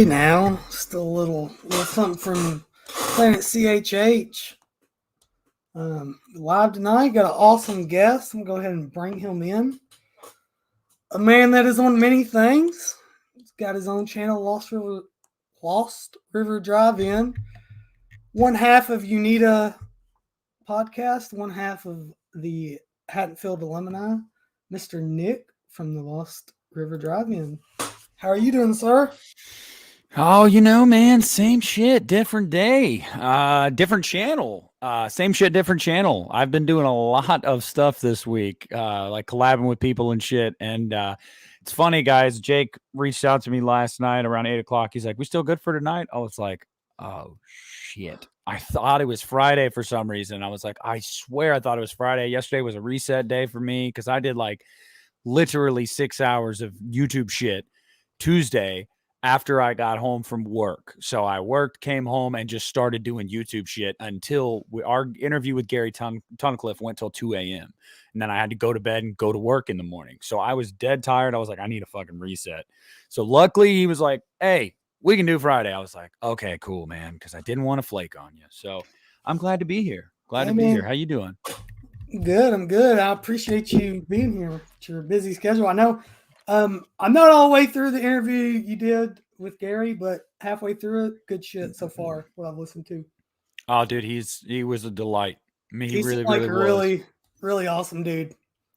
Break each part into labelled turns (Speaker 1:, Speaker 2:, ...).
Speaker 1: Now, still a little something from Planet CHH. Live tonight, got an awesome guest. I'm gonna go ahead and bring him in. A man that is on many things. He's got his own channel, Lost River Drive-In. One half of Unita podcast, one half of the Hattonfield Alumni, Mr. Nick from the Lost River Drive-In. How are you doing, sir?
Speaker 2: Oh, man, same shit, different day, different channel, same shit, different channel. I've been doing a lot of stuff this week, like collabing with people and shit. And it's funny, guys. Jake reached out to me last night around 8 o'clock. He's like, "We still good for tonight?" I was like, "Oh shit." I thought it was Friday for some reason. I was like, I swear I thought it was Friday. Yesterday was a reset day for me because I did like literally 6 hours of YouTube shit Tuesday after I got home from work. So I worked, came home, and just started doing YouTube shit until our interview with Gary Tunnicliffe went till 2 a.m. And then I had to go to bed and go to work in the morning. So I was dead tired. I was like, I need a fucking reset. So luckily he was like, "Hey, we can do Friday." I was like, okay, cool, man, because I didn't want to flake on you. So I'm glad to be here. Glad to be here. How you doing?
Speaker 1: Good. I'm good. I appreciate you being here. It's your busy schedule. I know I'm not all the way through the interview you did with Gary, but halfway through it, good shit so far. What I've listened to.
Speaker 2: Oh, dude, he was a delight. I mean, he really,
Speaker 1: like
Speaker 2: really
Speaker 1: a
Speaker 2: was.
Speaker 1: really awesome dude.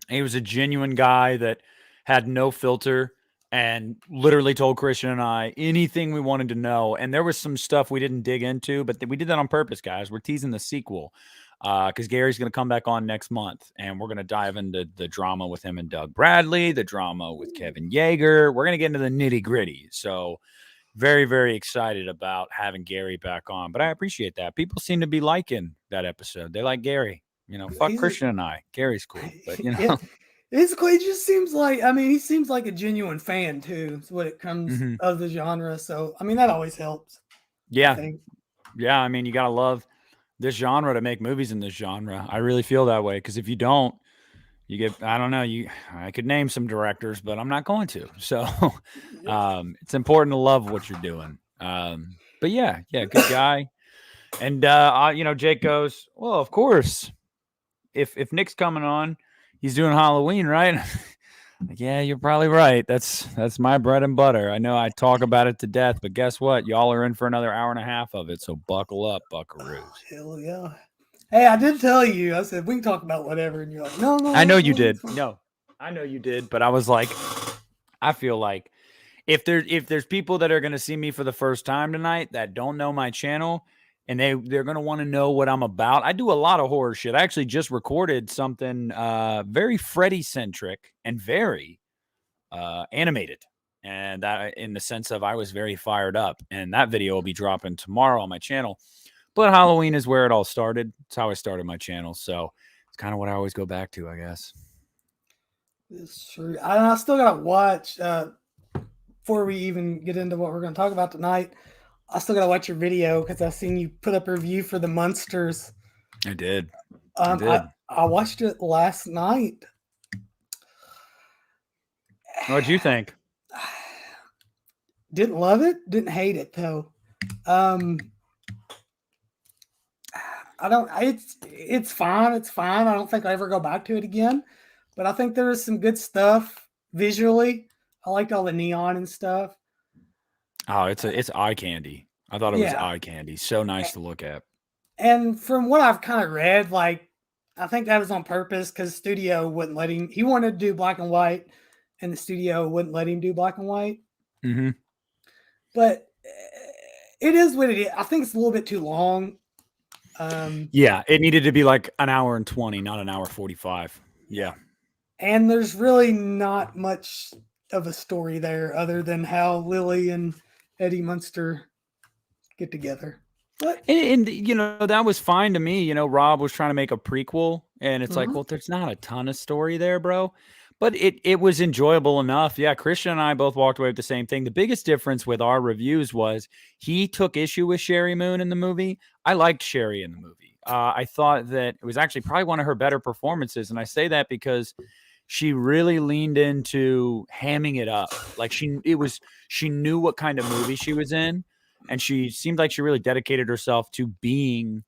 Speaker 2: He was a genuine guy that had no filter and literally told Christian and I anything we wanted to know. And there was some stuff we didn't dig into, but we did that on purpose, guys. We're teasing the sequel because Gary's going to come back on next month, and we're going to dive into the drama with him and Doug Bradley, the drama with Kevin Yeager. We're going to get into the nitty gritty. So very, very excited about having Gary back on. But I appreciate that. People seem to be liking that episode. They like Gary. Fuck Christian and I. Gary's cool, but
Speaker 1: it's cool. It just seems like, he seems like a genuine fan too. It's what it comes of the genre. So, that always helps.
Speaker 2: Yeah. Yeah. You got to love this genre to make movies in this genre. I really feel that way. Cause if you don't, you get, I don't know, I could name some directors, but I'm not going to. So, it's important to love what you're doing. But yeah, good guy. And, Jake goes, "Well, of course, if Nick's coming on, he's doing Halloween, right?" Like, yeah, you're probably right. That's my bread and butter. I know I talk about it to death, but guess what? Y'all are in for another hour and a half of it, so buckle up, buckaroos.
Speaker 1: Oh, hell yeah. Hey, I did tell you. I said we can talk about whatever, and you're like, no.
Speaker 2: I know you did. No, I know you did, but I was like, I feel like if there's people that are going to see me for the first time tonight that don't know my channel, and they're going to want to know what I'm about. I do a lot of horror shit. I actually just recorded something very Freddy-centric and very animated. And that in the sense of I was very fired up. And that video will be dropping tomorrow on my channel. But Halloween is where it all started. It's how I started my channel. So it's kind of what I always go back to, I guess.
Speaker 1: It's true. I still got to watch, before we even get into what we're going to talk about tonight, I still gotta watch your video because I seen you put up a review for the Munsters.
Speaker 2: I did.
Speaker 1: I watched it last night.
Speaker 2: What'd you think?
Speaker 1: Didn't love it. Didn't hate it though. I don't. It's fine. It's fine. I don't think I ever go back to it again. But I think there was some good stuff visually. I liked all the neon and stuff.
Speaker 2: Oh, it's eye candy. I thought it was eye candy. So nice to look at.
Speaker 1: And from what I've kind of read, like, I think that was on purpose because the studio wouldn't let him. He wanted to do black and white, and the studio wouldn't let him do black and white.
Speaker 2: Mm-hmm.
Speaker 1: But it is what it is. I think it's a little bit too long.
Speaker 2: Yeah, it needed to be like an hour and 20, not an hour 45. Yeah.
Speaker 1: And there's really not much of a story there other than how Lily and Eddie Munster get together.
Speaker 2: And that was fine to me. Rob was trying to make a prequel, and it's like, well, there's not a ton of story there, bro. But it was enjoyable enough. Yeah, Christian and I both walked away with the same thing. The biggest difference with our reviews was he took issue with Sherry Moon in the movie. I liked Sherry in the movie. I thought that it was actually probably one of her better performances. And I say that because she really leaned into hamming it up. Like she knew what kind of movie she was in, and she seemed like she really dedicated herself to being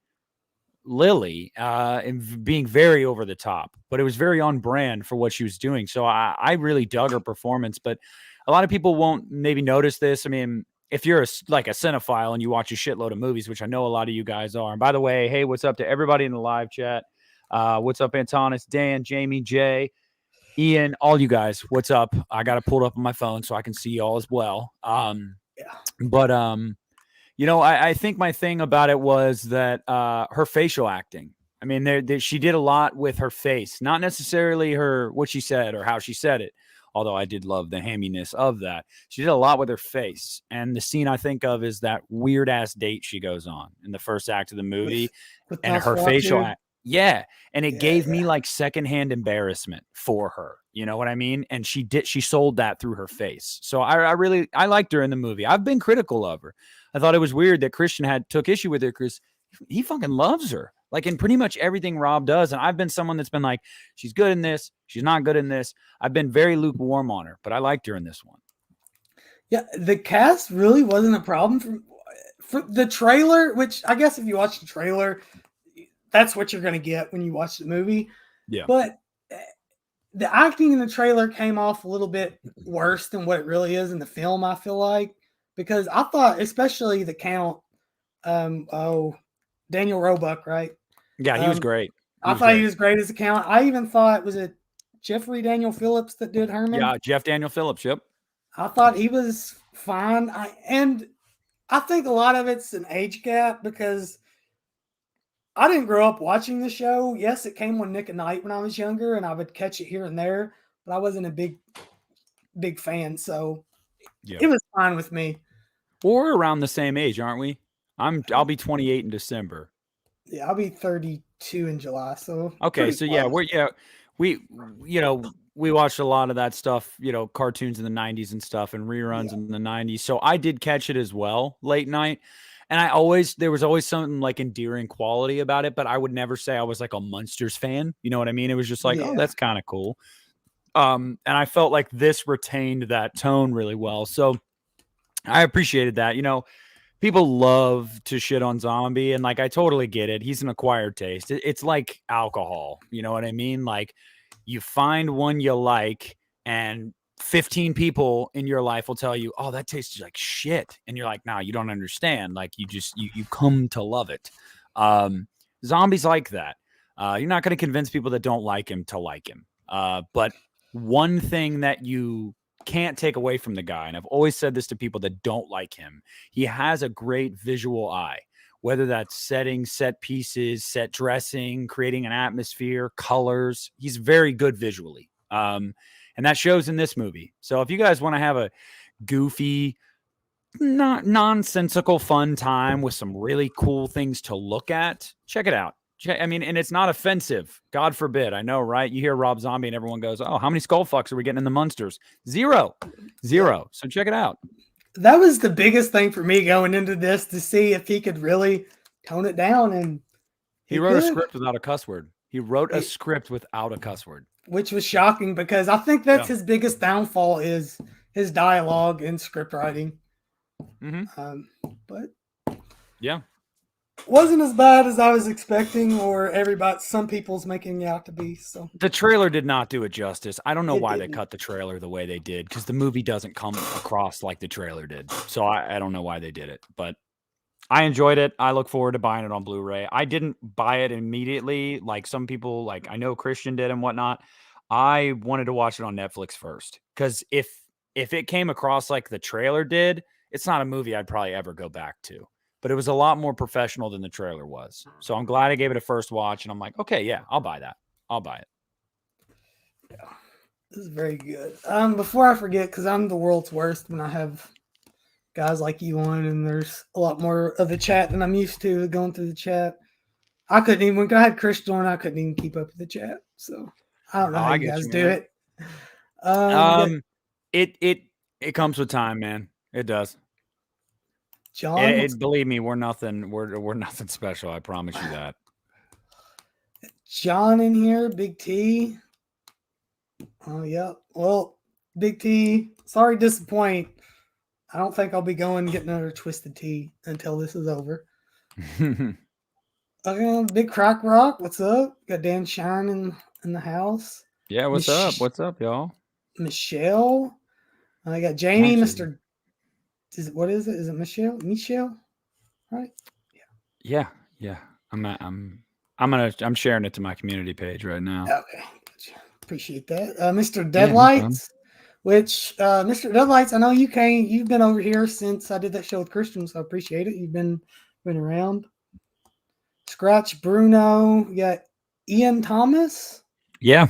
Speaker 2: Lily and being very over the top, but it was very on brand for what she was doing. So I really dug her performance, but a lot of people won't maybe notice this. I mean, if you're like a cinephile and you watch a shitload of movies, which I know a lot of you guys are. And by the way, hey, what's up to everybody in the live chat? What's up, Antonis, Dan, Jamie, Jay, Ian, all you guys? What's up? I got it pulled up on my phone so I can see y'all as well. But I think my thing about it was that her facial acting. I mean, she did a lot with her face, not necessarily what she said or how she said it. Although I did love the hamminess of that. She did a lot with her face. And the scene I think of is that weird ass date she goes on in the first act of the movie.
Speaker 1: With
Speaker 2: And her facial act. Yeah. And it gave me
Speaker 1: yeah.
Speaker 2: like secondhand embarrassment for her. You know what I mean? And she sold that through her face. So I liked her in the movie. I've been critical of her. I thought it was weird that Christian took issue with her because he fucking loves her. Like in pretty much everything Rob does. And I've been someone that's been like, she's good in this. She's not good in this. I've been very lukewarm on her, but I liked her in this one.
Speaker 1: Yeah, the cast really wasn't a problem for the trailer, which I guess if you watch the trailer, that's what you're going to get when you watch the movie. Yeah. But the acting in the trailer came off a little bit worse than what it really is in the film, I feel like. Because I thought, especially the Count, Daniel Roebuck, right?
Speaker 2: Yeah, he was great.
Speaker 1: I thought he was great as the Count. I even thought, was it Jeffrey Daniel Phillips that did Herman?
Speaker 2: Yeah, Jeff Daniel Phillips, yep.
Speaker 1: I thought he was fine. And I think a lot of it's an age gap because I didn't grow up watching the show. Yes, it came on Nick at Night when I was younger, and I would catch it here and there, but I wasn't a big fan, so it was fine with me.
Speaker 2: We're around the same age, aren't we? I'll be 28 in December.
Speaker 1: Yeah, I'll be 32 in July. So
Speaker 2: okay, so close. We watched a lot of that stuff, cartoons in the 90s and stuff and reruns in the 90s. So I did catch it as well late night. And there was always something like endearing quality about it, but I would never say I was like a Munsters fan. You know what I mean? It was just like, oh, that's kind of cool. And I felt like this retained that tone really well. So I appreciated that. People love to shit on Zombie, and like I totally get it. He's an acquired taste. It's like alcohol. You know what I mean? Like you find one you like, and 15 people in your life will tell you, oh, that tastes like shit. And you're like, nah, you don't understand. Like you come to love it. Zombie's like that. You're not going to convince people that don't like him to like him. But one thing that you can't take away from the guy, and I've always said this to people that don't like him, he has a great visual eye, whether that's setting, set pieces, set dressing, creating an atmosphere, colors. He's very good visually. And that shows in this movie. So if you guys want to have a goofy, not nonsensical fun time with some really cool things to look at, check it out. I mean, and it's not offensive. God forbid. I know, right? You hear Rob Zombie and everyone goes, oh, how many skull fucks are we getting in the Munsters? Zero. So check it out.
Speaker 1: That was the biggest thing for me going into this, to see if he could really tone it down. And
Speaker 2: he wrote a script without a cuss word. Which was shocking because I think that's his biggest downfall is his dialogue and script writing.
Speaker 1: Mm-hmm. But
Speaker 2: yeah,
Speaker 1: wasn't as bad as I was expecting, or some people's making it out to be. So
Speaker 2: the trailer did not do it justice. I don't know why they cut the trailer the way they did, because the movie doesn't come across like the trailer did. So I don't know why they did it, but I enjoyed it. I look forward to buying it on Blu-ray. I didn't buy it immediately like some people, like I know Christian did and whatnot. I wanted to watch it on Netflix first, because if it came across like the trailer did, it's not a movie I'd probably ever go back to. But it was a lot more professional than the trailer was. So I'm glad I gave it a first watch, and I'm like, okay, yeah, I'll buy that. I'll buy it.
Speaker 1: Yeah, this is very good. Before I forget, because I'm the world's worst when I have guys like you on, and there's a lot more of the chat than I'm used to going through the chat. When I had Christian on, I couldn't even keep up with the chat. So I don't know how you guys do it.
Speaker 2: It comes with time, man. It does.
Speaker 1: John,
Speaker 2: believe me, we're nothing. We're nothing special. I promise you that.
Speaker 1: John in here, Big T. Oh, yeah. Well, Big T, sorry to disappoint. I don't think I'll be going and getting another Twisted Tea until this is over. Big Crack Rock, what's up? Got Dan Shine in the house.
Speaker 2: Yeah, what's up? What's up, y'all?
Speaker 1: Michelle. I got Jamie,
Speaker 2: Actually,
Speaker 1: Mr. What is it? Is it Michelle? Michelle? Right?
Speaker 2: yeah. I'm sharing it to my community page right now.
Speaker 1: Okay. Gotcha. Appreciate that. Mr.
Speaker 2: Yeah, no problem.
Speaker 1: Deadlights, which Mr. Deadlights, I know you've been over here since I did that show with Christian, so I appreciate it. You've been around. Scratch Bruno, you got Ian Thomas.
Speaker 2: Yeah.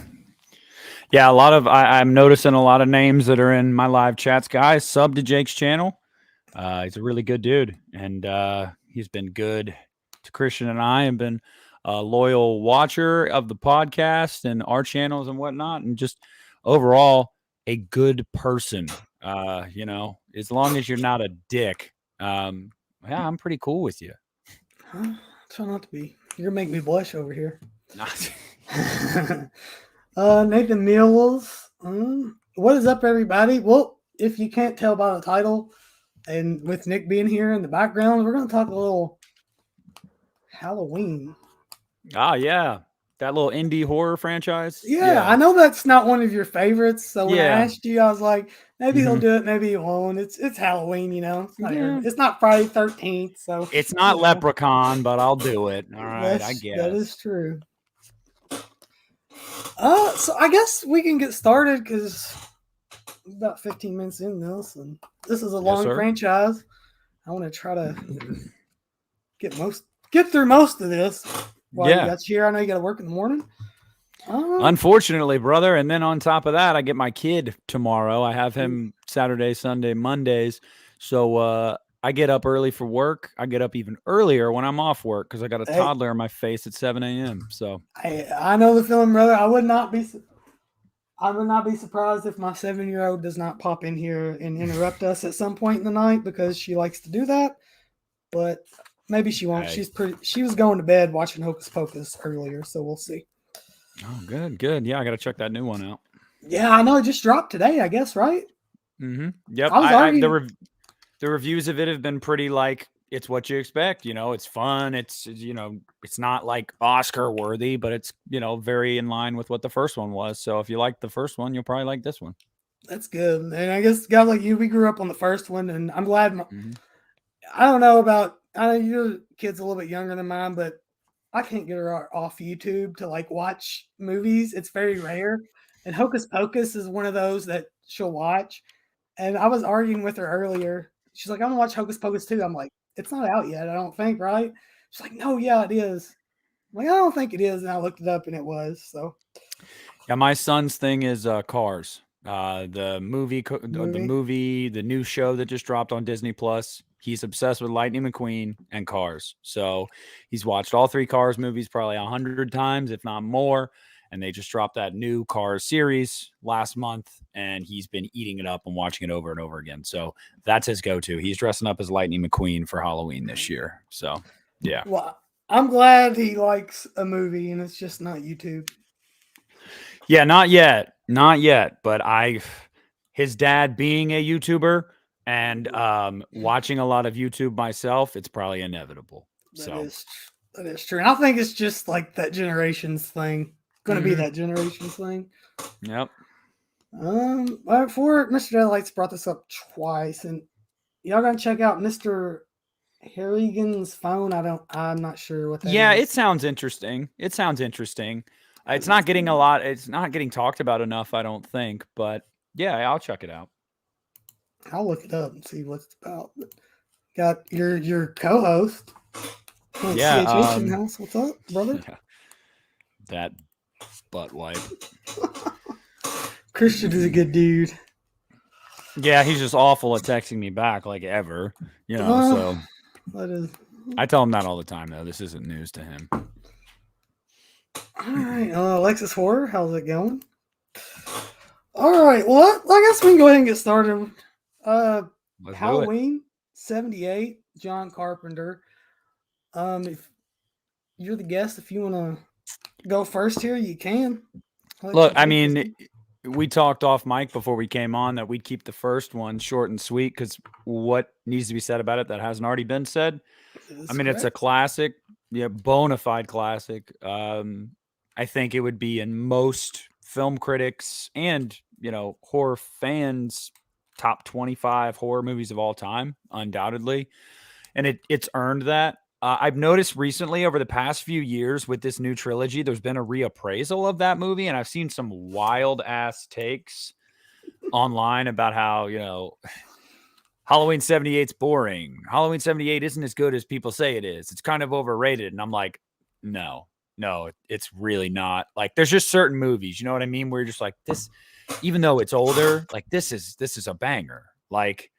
Speaker 2: A lot of I'm noticing a lot of names that are in my live chats. Guys, sub to Jake's channel. He's a really good dude, and he's been good to Christian and I, and been a loyal watcher of the podcast and our channels and whatnot, and just overall a good person. As long as you're not a dick, yeah, I'm pretty cool with you.
Speaker 1: Try not to be. You're gonna make me blush over here. Nathan Mills. What is up, everybody? Well, if you can't tell by the title, and with Nick being here in the background, we're going to talk a little Halloween.
Speaker 2: Yeah. That little indie horror franchise.
Speaker 1: Yeah, I know that's not one of your favorites. So when I asked you, I was like, maybe he'll do it, maybe he won't. It's Halloween, It's not Friday 13th, so
Speaker 2: it's not Leprechaun, but I'll do it. All right, I guess
Speaker 1: that is true. So I guess we can get started because about 15 minutes in this, and this is a long franchise. I want to try to get through most of this while you got here. I know you got to work in the morning.
Speaker 2: Unfortunately, brother. And then on top of that, I get my kid tomorrow. I have him Saturday, Sunday, Mondays. So I get up early for work. I get up even earlier when I'm off work because I got a toddler in my face at 7 a.m. So
Speaker 1: I know the feeling, brother. I would not be surprised if my 7-year-old does not pop in here and interrupt us at some point in the night because she likes to do that. But maybe she won't. She was going to bed watching Hocus Pocus earlier, so we'll see.
Speaker 2: Oh, good. Yeah, I got to check that new one out.
Speaker 1: Yeah, I know it just dropped today, I guess, right?
Speaker 2: Mm-hmm. Yep. The reviews of it have been pretty like it's what you expect. It's fun. It's it's not like Oscar worthy, but it's very in line with what the first one was. So if you like the first one, you'll probably like this one.
Speaker 1: That's good. And I guess guys like you, we grew up on the first one, and I'm glad. I don't know about. I know your kid's a little bit younger than mine, but I can't get her off YouTube to like watch movies. It's very rare. And Hocus Pocus is one of those that she'll watch. And I was arguing with her earlier. She's like, I'm gonna watch Hocus Pocus 2. I'm like, it's not out yet, I don't think, right? She's like, no, yeah, it is. I'm like, I don't think it is. And I looked it up and it was. So
Speaker 2: yeah, my son's thing is Cars. The movie, the new show that just dropped on Disney Plus. He's obsessed with Lightning McQueen and Cars. So he's watched all 3 Cars movies probably 100 times, if not more. And they just dropped that new Cars series last month, and he's been eating it up and watching it over and over again. So that's his go-to. He's dressing up as Lightning McQueen for Halloween this year. So, yeah.
Speaker 1: Well, I'm glad he likes a movie and it's just not YouTube.
Speaker 2: Yeah, not yet. But his dad being a YouTuber and watching a lot of YouTube myself, it's probably inevitable. That
Speaker 1: is true. And I think it's just like that generation's thing. Going to be that generation's thing.
Speaker 2: Yep.
Speaker 1: Before Mr. Deadlights brought this up twice, and y'all gotta check out Mr. Harrigan's phone. I'm not sure what that is.
Speaker 2: It sounds interesting. It's not getting it's not getting talked about enough, I don't think, but yeah, I'll check it out.
Speaker 1: I'll look it up and see what it's about. Got your co-host.
Speaker 2: Yeah.
Speaker 1: in house. What's up, brother?
Speaker 2: Yeah. That butt wipe.
Speaker 1: Christian is a good dude.
Speaker 2: Yeah, he's just awful at texting me back, like ever. So
Speaker 1: that is.
Speaker 2: I tell him that all the time, though. This isn't news to him.
Speaker 1: All right, Alexis Horror, how's it going? All right, well, I guess we can go ahead and get started. Halloween '78, John Carpenter. If you're the guest, if you want to go first here, you can.
Speaker 2: Look, I mean, we talked off mic before we came on that we'd keep the first one short and sweet because what needs to be said about it that hasn't already been said?
Speaker 1: That's
Speaker 2: I mean, it's a
Speaker 1: correct.
Speaker 2: classic, bona fide classic. I think it would be in most film critics and, horror fans' top 25 horror movies of all time, undoubtedly. And it's earned that. I've noticed recently over the past few years with this new trilogy, there's been a reappraisal of that movie, and I've seen some wild ass takes online about how, Halloween 78's boring. Halloween 78 isn't as good as people say it is. It's kind of overrated. And I'm like, no, it's really not. Like, there's just certain movies, you know what I mean? Where you're just like, this, even though it's older, like this is a banger. Like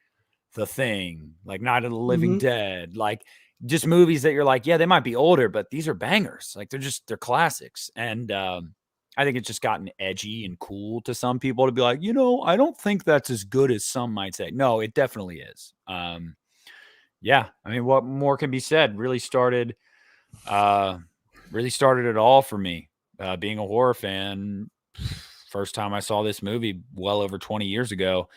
Speaker 2: The Thing, like Night of the Living
Speaker 1: Mhm.
Speaker 2: Dead, like just movies that you're like, yeah, they might be older, but these are bangers. Like they're classics. And I think it's just gotten edgy and cool to some people to be like, I don't think that's as good as some might say. No, it definitely is. Yeah, I mean, what more can be said? Really started it all for me. Being a horror fan, first time I saw this movie well over 20 years ago.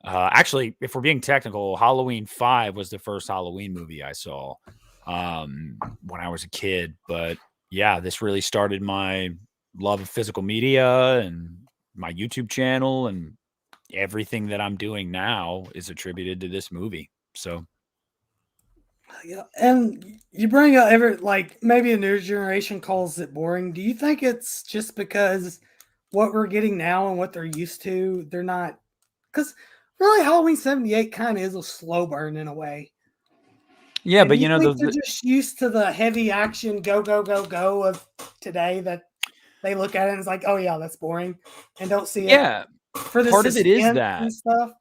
Speaker 2: Actually, if we're being technical, Halloween 5 was the first Halloween movie I saw when I was a kid. But yeah, this really started my love of physical media and my YouTube channel, and everything that I'm doing now is attributed to this movie. So
Speaker 1: Yeah, and you bring up maybe a new generation calls it boring. Do you think it's just because what we're getting now and what they're used to, they're not? Because really, Halloween 78 kind of is a slow burn in a way.
Speaker 2: yeah,
Speaker 1: And
Speaker 2: but
Speaker 1: do you think they're just used to the heavy action, go, go, go, go of today that they look at it and it's like, oh, yeah, that's boring, and don't see it
Speaker 2: yeah,
Speaker 1: for the
Speaker 2: part of it is
Speaker 1: suspense
Speaker 2: that.
Speaker 1: and stuff?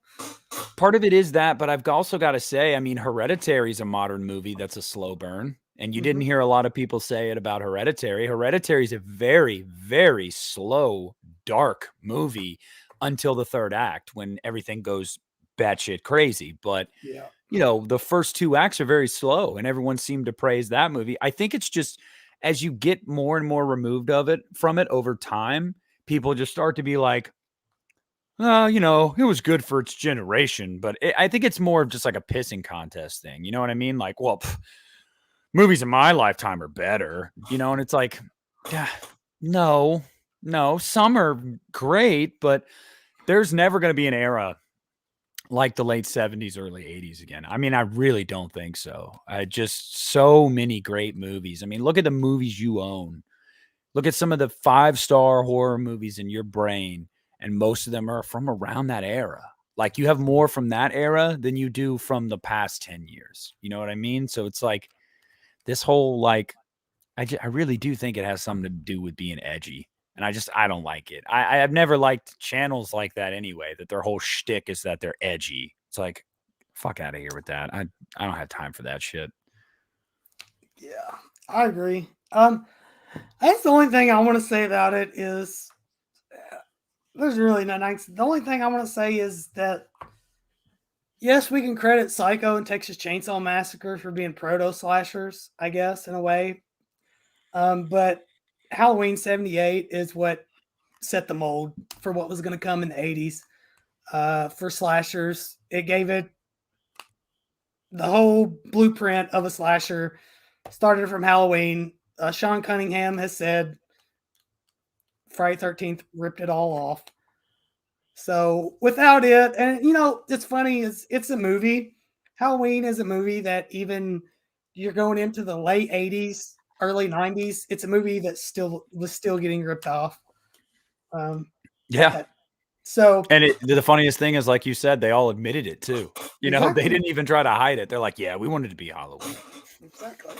Speaker 2: Part of it is that, but I've also got to say, I mean, Hereditary is a modern movie that's a slow burn. And you didn't
Speaker 1: Mhm.
Speaker 2: hear a lot of people say it about Hereditary. Hereditary is a very, very slow, dark movie until the third act when everything goes batshit crazy. But,
Speaker 1: Yeah.
Speaker 2: the first two acts are very slow and everyone seemed to praise that movie. I think it's just as you get more and more removed from it over time, people just start to be like, it was good for its generation, but I think it's more of just like a pissing contest thing. You know what I mean? Like, well, movies in my lifetime are better, and it's like, yeah, no, some are great, but there's never going to be an era like the late 70s, early 80s again. I mean, I really don't think so. Just so many great movies. I mean, look at the movies you own. Look at some of the 5-star horror movies in your brain, and most of them are from around that era. Like you have more from that era than you do from the past 10 years. You know what I mean? So it's like this whole I really do think it has something to do with being edgy. And I don't like it. I've never liked channels like that anyway, that their whole shtick is that they're edgy. It's like, fuck out of here with that. I don't have time for that shit.
Speaker 1: Yeah, I agree. I guess the only thing I want to say about it is there's really no nice. The only thing I want to say is that yes, we can credit Psycho and Texas Chainsaw Massacre for being proto slashers, I guess, in a way. But Halloween 78 is what set the mold for what was going to come in the 80s for slashers. It gave it the whole blueprint of a slasher. Started from Halloween. Sean Cunningham has said Friday 13th ripped it all off. So without it, and it's funny, is it's a movie. Halloween is a movie that even you're going into the late 80s, early 90s, it's a movie that was still getting ripped off.
Speaker 2: Yeah.
Speaker 1: So
Speaker 2: And the funniest thing is, like you said, they all admitted it too.
Speaker 1: exactly.
Speaker 2: They didn't even try to hide it. They're like, yeah, we wanted to be Halloween.
Speaker 1: Exactly.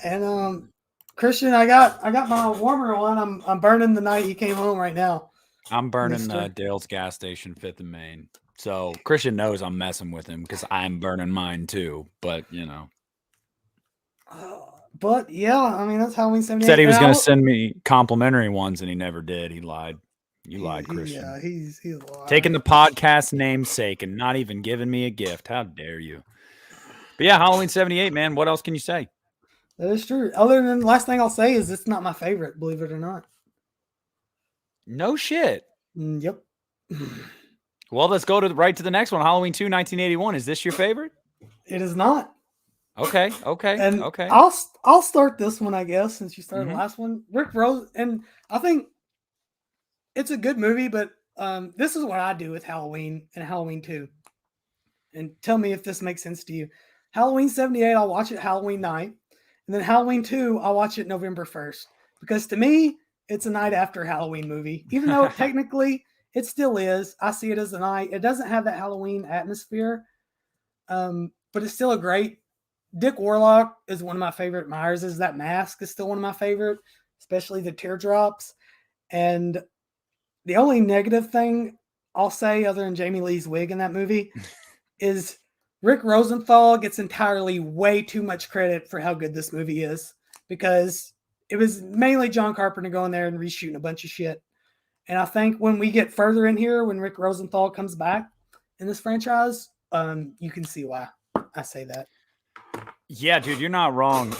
Speaker 1: And Christian, I got my warmer on. I'm burning the night he came home right now.
Speaker 2: I'm burning
Speaker 1: Mister.
Speaker 2: Dale's gas station, 5th and Main. So Christian knows I'm messing with him because I'm burning mine too. But
Speaker 1: But yeah, I mean that's Halloween 78.
Speaker 2: said he was going to send me complimentary ones, and he never did. He lied. You lied, Christian.
Speaker 1: Yeah, he's lying.
Speaker 2: Taking the podcast namesake and not even giving me a gift. How dare you? But yeah, Halloween 78, man. What else can you say?
Speaker 1: That is true. Other than last thing I'll say is it's not my favorite, believe it or not.
Speaker 2: No shit.
Speaker 1: Yep.
Speaker 2: Well, let's go right to the next one. Halloween 2, 1981. Is this your favorite?
Speaker 1: It is not.
Speaker 2: Okay.
Speaker 1: And I'll start this one, I guess, since you started the last one. Rick Rose, and I think it's a good movie, but this is what I do with Halloween and Halloween 2. And tell me if this makes sense to you. Halloween 78, I'll watch it Halloween night. And then Halloween 2, I'll watch it November 1st. Because to me, it's a night after Halloween movie. Even though technically it still is. I see it as a night. It doesn't have that Halloween atmosphere. But it's still a great. Dick Warlock is one of my favorite. Myers is that mask is still one of my favorite, especially the teardrops. And the only negative thing I'll say, other than Jamie Lee's wig in that movie, is Rick Rosenthal gets entirely way too much credit for how good this movie is, because it was mainly John Carpenter going there and reshooting a bunch of shit. And I think when we get further in here, when Rick Rosenthal comes back in this franchise, you can see why I say that.
Speaker 2: Yeah, dude, you're not wrong.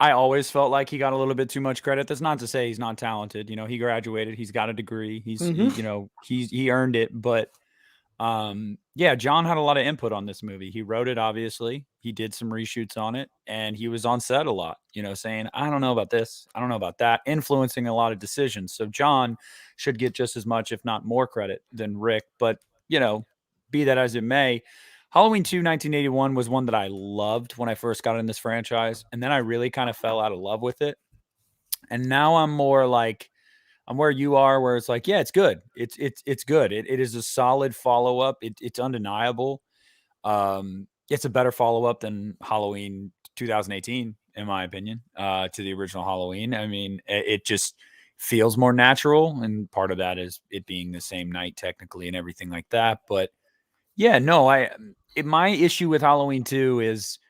Speaker 2: I always felt like he got a little bit too much credit. That's not to say he's not talented. You know, he graduated, he's got a degree, he earned it. But yeah, John had a lot of input on this movie. He wrote it, obviously. He did some reshoots on it, and he was on set a lot, saying, I don't know about this, I don't know about that, influencing a lot of decisions. So John should get just as much, if not more, credit than Rick. But, be that as it may, Halloween 2, 1981 was one that I loved when I first got in this franchise. And then I really kind of fell out of love with it. And now I'm more like, I'm where you are, where it's like, yeah, it's good. It's good. It is a solid follow-up. It's undeniable. It's a better follow-up than Halloween 2018, in my opinion, to the original Halloween. I mean, it just feels more natural. And part of that is it being the same night technically and everything like that. But yeah, no, my issue with Halloween 2 is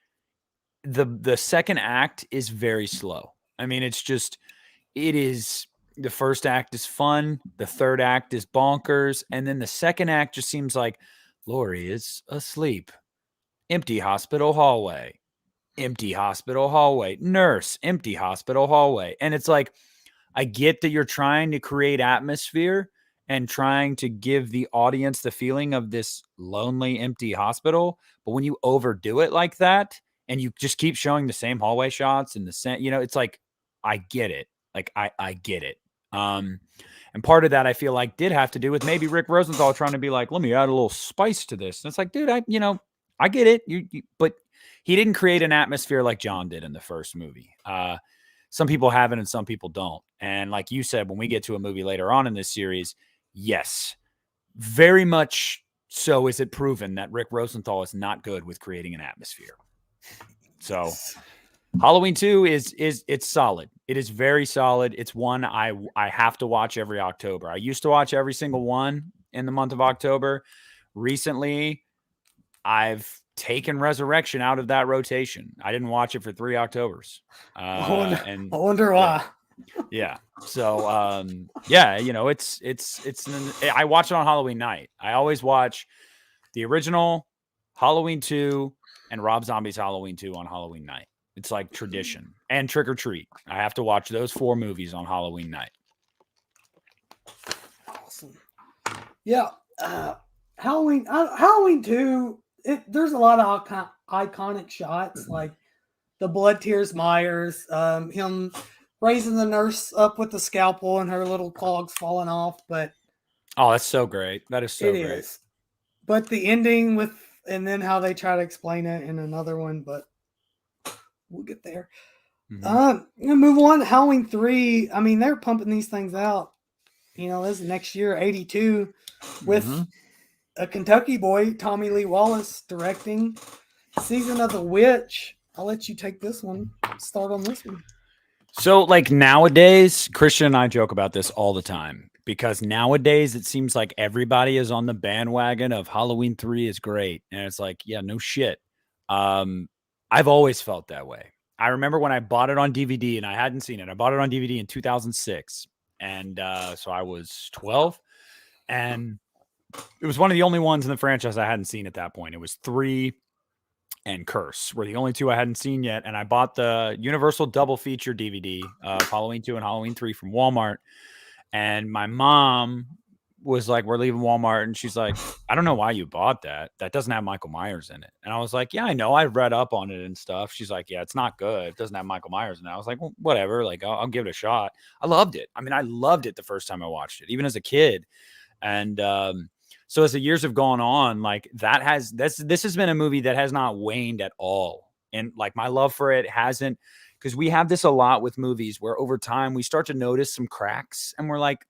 Speaker 2: the second act is very slow. I mean, the first act is fun, the third act is bonkers, and then the second act just seems like Laurie is asleep. Empty hospital hallway. Empty hospital hallway. Nurse, empty hospital hallway. And it's like, I get that you're trying to create atmosphere and trying to give the audience the feeling of this lonely, empty hospital. But when you overdo it like that and you just keep showing the same hallway shots and the same, it's like, I get it. Like, I get it. And part of that I feel like did have to do with maybe Rick Rosenthal trying to be like, let me add a little spice to this. And it's like, dude, I get it. But he didn't create an atmosphere like John did in the first movie. Some people have it and some people don't. And like you said, when we get to a movie later on in this series, yes, very much so is it proven that Rick Rosenthal is not good with creating an atmosphere. So Halloween 2 it's solid. It is very solid. It's one I have to watch every October. I used to watch every single one in the month of October. Recently, I've taken Resurrection out of that rotation. I didn't watch it for 3 Octobers.
Speaker 1: I wonder why.
Speaker 2: Yeah. So, yeah, I watch it on Halloween night. I always watch the original Halloween 2 and Rob Zombie's Halloween 2 on Halloween night. It's like tradition. And Trick or Treat. I have to watch those 4 movies on Halloween night.
Speaker 1: Awesome. Yeah. Halloween 2, there's a lot of iconic shots, like the blood tears Myers, him raising the nurse up with the scalpel and her little clogs falling off. But
Speaker 2: oh, that's so great. That is so great.
Speaker 1: Is. But the ending and then how they try to explain it in another one, but we'll get there. Move on. Halloween 3. I mean, they're pumping these things out. This is next year, 82, with a Kentucky boy, Tommy Lee Wallace, directing Season of the Witch. I'll let you take this one. Start on this one.
Speaker 2: So, like nowadays, Christian and I joke about this all the time, because nowadays it seems like everybody is on the bandwagon of Halloween 3 is great. And it's like, yeah, no shit. I've always felt that way. I remember when I bought it on DVD and I hadn't seen it. I bought it on DVD in 2006. And so I was 12. And it was one of the only ones in the franchise I hadn't seen at that point. It was 3 and Curse were the only 2 I hadn't seen yet. And I bought the Universal double feature DVD of Halloween 2 and Halloween 3 from Walmart. And my mom was like, we're leaving Walmart. And she's like, I don't know why you bought that. That doesn't have Michael Myers in it. And I was like, yeah, I know. I read up on it and stuff. She's like, yeah, it's not good. It doesn't have Michael Myers in it. I was like, well, whatever. Like, I'll give it a shot. I loved it. I mean, I loved it the first time I watched it, even as a kid. And so as the years have gone on, like this has been a movie that has not waned at all. And like my love for it hasn't, because we have this a lot with movies where over time we start to notice some cracks and we're like,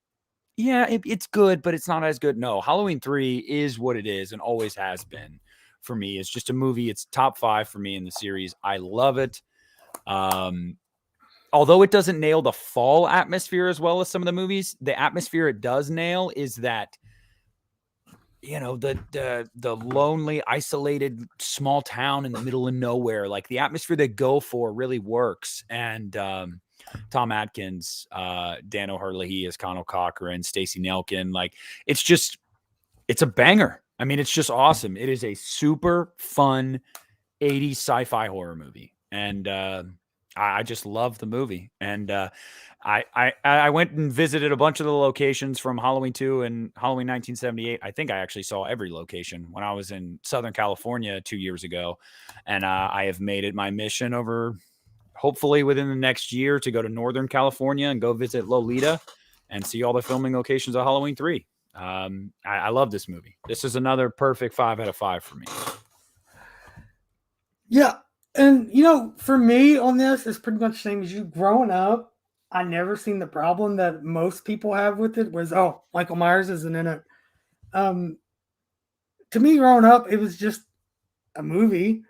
Speaker 2: yeah, it's good, but it's not as good. No, Halloween 3 is what it is and always has been for me. It's just a movie. It's top 5 for me in the series. I love it. Although it doesn't nail the fall atmosphere as well as some of the movies, the atmosphere it does nail is that, you know, the lonely, isolated small town in the middle of nowhere. Like the atmosphere they go for really works. And Tom Atkins, Dan O'Herlihy as Connell Cochran, Stacey Nelkin, like it's a banger. I mean, it's just awesome. It is a super fun 80s sci-fi horror movie. And I just love the movie. And I went and visited a bunch of the locations from Halloween 2 and Halloween 1978. I think I actually saw every location when I was in Southern California 2 years ago. And I have made it my mission over, hopefully within the next year, to go to Northern California and go visit Lolita and see all the filming locations of Halloween 3. I love this movie. This is another perfect 5 out of 5 for me.
Speaker 1: Yeah. And, you know, for me on this, it's pretty much the same as you. Growing up, I never seen the problem that most people have with it was, oh, Michael Myers isn't in it. To me, growing up, it was just a movie.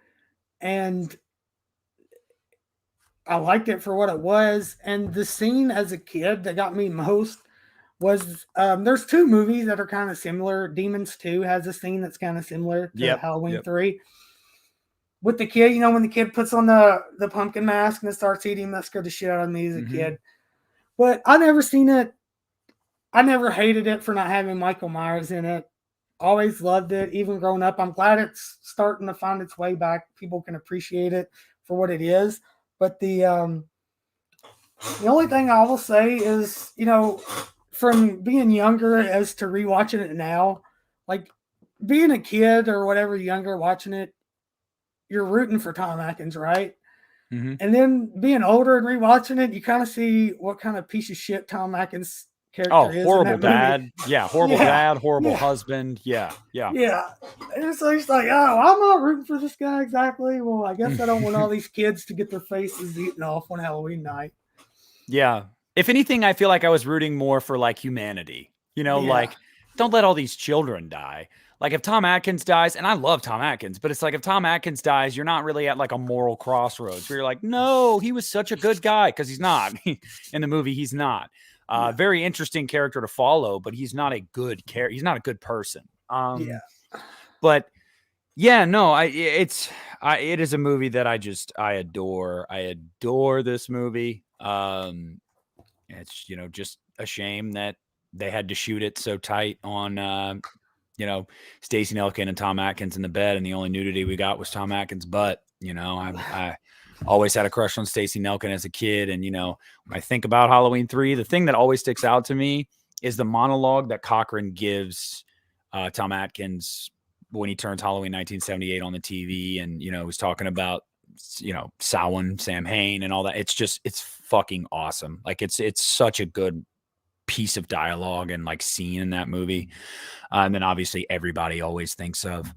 Speaker 1: And I liked it for what it was. And the scene as a kid that got me most was there's 2 movies that are kind of similar. Demons 2 has a scene that's kind of similar to Halloween 3. With the kid, you know, when the kid puts on the pumpkin mask and starts eating, that scared the shit out of me as a kid. But I never seen it. I never hated it for not having Michael Myers in it. Always loved it, even growing up. I'm glad it's starting to find its way back. People can appreciate it for what it is. But the only thing I will say is, you know, from being younger as to rewatching it now, like being a kid or whatever younger watching it, you're rooting for Tom Atkins, right?
Speaker 2: Mm-hmm.
Speaker 1: And then being older and rewatching it, you kind of see what kind of piece of shit Tom Atkins character is.
Speaker 2: Horrible dad. Yeah, horrible dad, horrible husband. Yeah.
Speaker 1: And so he's like, oh, I'm not rooting for this guy exactly. Well, I guess I don't want all these kids to get their faces eaten off on Halloween night.
Speaker 2: Yeah. If anything, I feel like I was rooting more for like humanity. You know, like don't let all these children die. Like if Tom Atkins dies, and I love Tom Atkins, but it's like if Tom Atkins dies, you're not really at like a moral crossroads where you're like, no, he was such a good guy, because he's not. In the movie, he's not. Very interesting character to follow, but he's not a good character. He's not a good person. But yeah, no, it is a movie that I adore. I adore this movie. It's, you know, just a shame that they had to shoot it so tight on, you know, Stacey Nelkin and Tom Atkins in the bed, and the only nudity we got was Tom Atkins' butt. You know, I always had a crush on Stacey Nelkin as a kid, and you know, when I think about Halloween 3, the thing that always sticks out to me is the monologue that Cochran gives Tom Atkins when he turns Halloween 1978 on the TV, and you know, he's talking about, you know, Samhain, Sam Hain, and all that. It's fucking awesome. Like it's such a good piece of dialogue and like scene in that movie. And then obviously everybody always thinks of,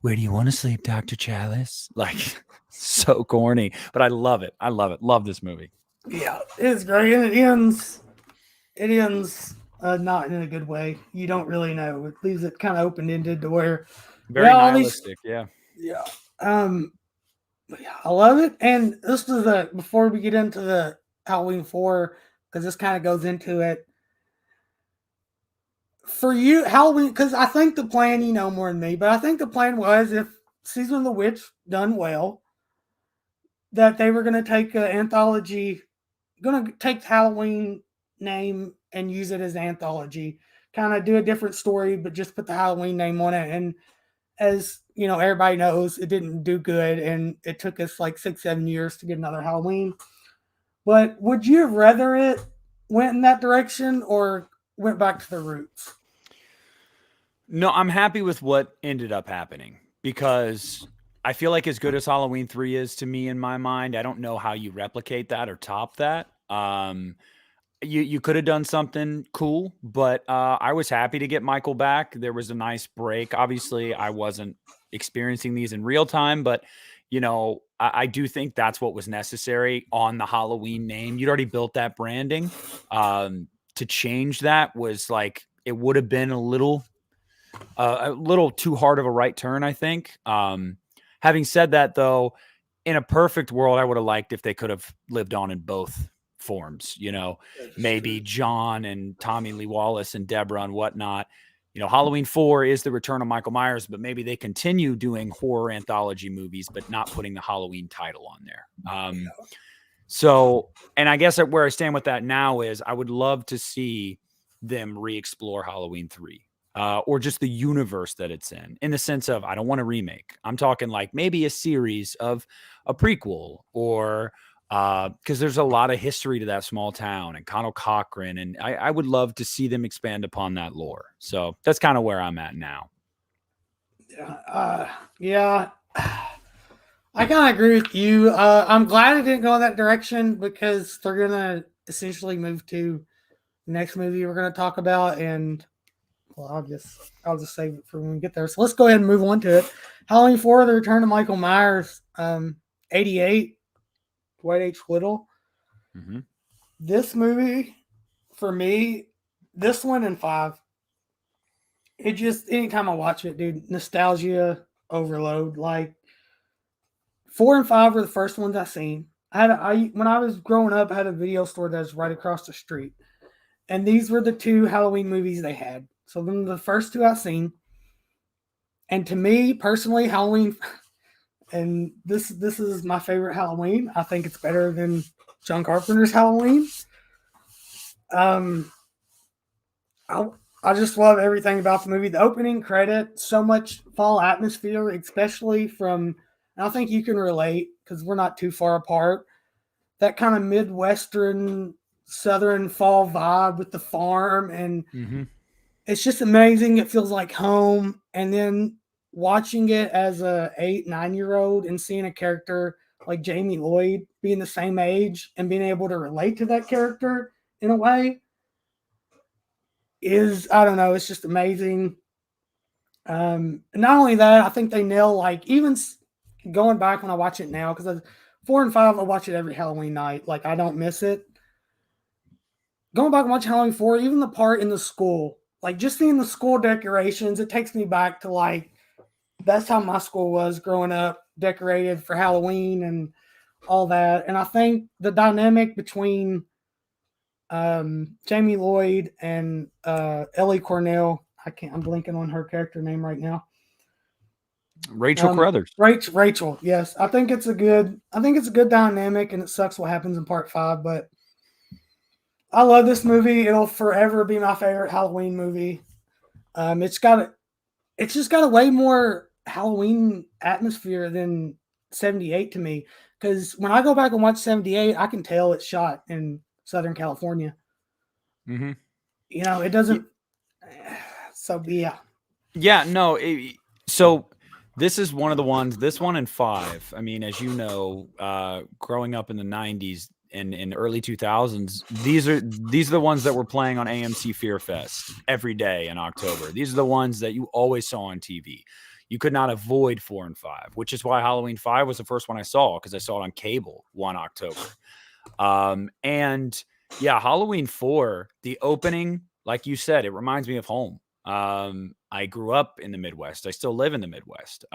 Speaker 2: where do you want to sleep, Dr. Chalice? Like so corny, but I love it. I love it. Love this movie.
Speaker 1: Yeah, it's great. And it ends not in a good way. You don't really know. It leaves it kind of open-ended to where
Speaker 2: very nihilistic. Yeah.
Speaker 1: But yeah, I love it. And this is before we get into the Halloween 4, because this kind of goes into it. For you, Halloween, because I think the plan, you know more than me, but I think the plan was, if Season of the Witch done well, that they were going to take an anthology, going to take the Halloween name and use it as an anthology, kind of do a different story, but just put the Halloween name on it. And as you know, everybody knows, it didn't do good, and it took us like 6-7 years to get another Halloween. But would you have rather it went in that direction, or went back to their roots.
Speaker 2: No, I'm happy with what ended up happening because I feel like as good as Halloween 3 is to me in my mind, I don't know how you replicate that or top that. You could have done something cool, but I was happy to get Michael back. There was a nice break. Obviously, I wasn't experiencing these in real time, but I do think that's what was necessary on the Halloween name. You'd already built that branding. To change that was like it would have been a little too hard of a right turn, I think. Having said that, though, in a perfect world, I would have liked if they could have lived on in both forms, maybe John and Tommy Lee Wallace and Deborah and whatnot. Halloween 4 is the return of Michael Myers, but maybe they continue doing horror anthology movies, but not putting the Halloween title on there. So, and I guess where I stand with that now is I would love to see them re-explore Halloween 3. Or just the universe that it's in the sense of, I don't want a remake. I'm talking like maybe a series of a prequel or because there's a lot of history to that small town and Connell Cochran. And I would love to see them expand upon that lore. So that's kind of where I'm at now.
Speaker 1: Yeah. I kind of agree with you. I'm glad it didn't go in that direction because they're going to essentially move to the next movie we're going to talk about. And well, I'll just save it for when we get there. So let's go ahead and move on to it. Halloween 4, The Return of Michael Myers, 88, Dwight H. Whittle.
Speaker 2: Mm-hmm.
Speaker 1: This movie, for me, this one and 5, it just, anytime I watch it, dude, nostalgia overload. Like, 4 and 5 were the first ones I seen. When I was growing up, I had a video store that was right across the street. And these were the 2 Halloween movies they had. So them the first 2 I've seen. And to me, personally, Halloween, and this is my favorite Halloween. I think it's better than John Carpenter's Halloween. I just love everything about the movie. The opening credit, so much fall atmosphere, especially from, and I think you can relate because we're not too far apart. That kind of Midwestern, Southern fall vibe with the farm, and it's just amazing. It feels like home. And then watching it as a 8-9-year-old and seeing a character like Jamie Lloyd being the same age and being able to relate to that character in a way is, I don't know, it's just amazing. Not only that, I think they nail, like, even going back when I watch it now, because 4 and 5, I watch it every Halloween night. Like, I don't miss it. Going back and watching Halloween 4, even the part in the school, like, just seeing the school decorations, it takes me back to, like, that's how my school was growing up, decorated for Halloween and all that. And I think the dynamic between Jamie Lloyd and Ellie Cornell, I'm blinking on her character name right now.
Speaker 2: Rachel Carruthers.
Speaker 1: Rachel, yes. I think it's a good dynamic, and it sucks what happens in part 5, but I love this movie. It'll forever be my favorite Halloween movie. It's just got a way more Halloween atmosphere than 78 to me. Because when I go back and watch 78, I can tell it's shot in Southern California.
Speaker 2: Mm-hmm.
Speaker 1: It doesn't. So yeah.
Speaker 2: Yeah. No. So this is one of the ones. This 1 and 5. I mean, as you know, growing up in the 90s. In early 2000s, these are the ones that were playing on AMC Fear Fest every day in October. These are the ones that you always saw on TV. You could not avoid 4 and 5, which is why Halloween 5 was the first one I saw, because I saw it on cable 1 October. And yeah, Halloween 4, the opening, like you said, it reminds me of home. I grew up in the Midwest. I still live in the Midwest.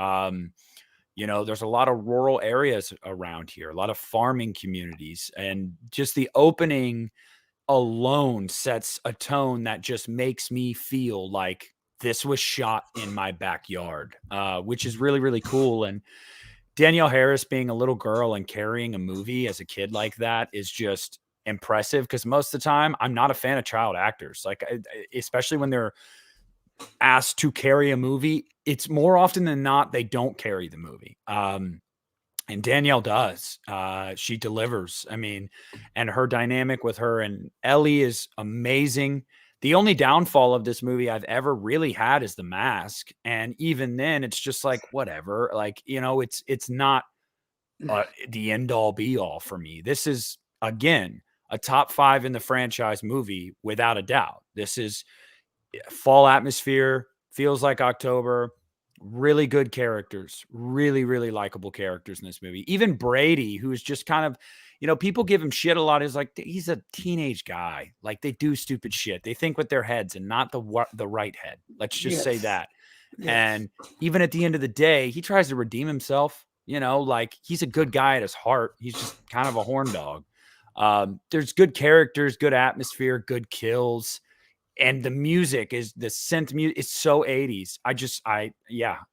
Speaker 2: There's a lot of rural areas around here, a lot of farming communities, and just the opening alone sets a tone that just makes me feel like this was shot in my backyard, which is really, really cool. And Danielle Harris being a little girl and carrying a movie as a kid like that is just impressive, because most of the time I'm not a fan of child actors, like especially when they're asked to carry a movie. It's more often than not they don't carry the movie, and Danielle does. She delivers. I mean, and her dynamic with her and Ellie is amazing. The only downfall of this movie I've ever really had is the mask. And even then it's just like, whatever, like, it's not the end all be all for me. This is, again, a top 5 in the franchise movie without a doubt. This is fall atmosphere, feels like October, really good characters, really, really likable characters in this movie. Even Brady, who is just kind of, people give him shit a lot. Is like, he's a teenage guy. Like, they do stupid shit. They think with their heads and not the right head. Let's just say that. Yes. And even at the end of the day, he tries to redeem himself. Like, he's a good guy at his heart. He's just kind of a horn dog. There's good characters, good atmosphere, good kills. And the music is the synth music. It's so 80s. I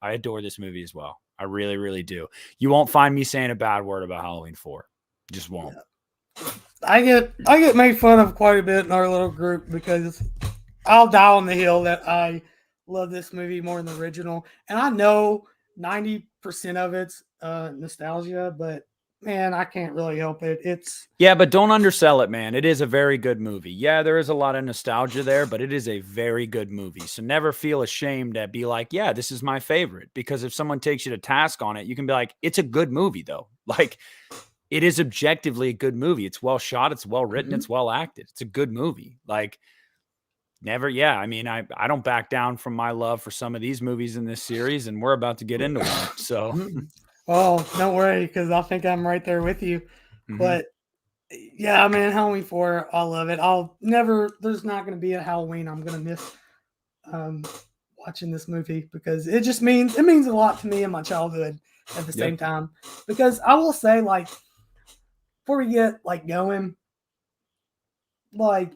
Speaker 2: adore this movie as well. I really, really do. You won't find me saying a bad word about Halloween 4. Just won't.
Speaker 1: Yeah. I get made fun of quite a bit in our little group because I'll die on the hill that I love this movie more than the original. And I know 90% of it's nostalgia, but man, I can't really help it.
Speaker 2: But don't undersell it, man. It is a very good movie. Yeah, there is a lot of nostalgia there, but it is a very good movie. So never feel ashamed to be like, yeah, this is my favorite. Because if someone takes you to task on it, you can be like, it's a good movie, though. Like, it is objectively a good movie. It's well shot. It's well written. It's well acted. It's a good movie. Like, never. Yeah. I mean, I don't back down from my love for some of these movies in this series, and we're about to get into one. So.
Speaker 1: Well, don't worry, because I think I'm right there with you. But yeah, man, Halloween 4, I love it. There's not going to be a Halloween I'm going to miss watching this movie, because it means a lot to me in my childhood at the same time. Because I will say, like, before we get like going, like,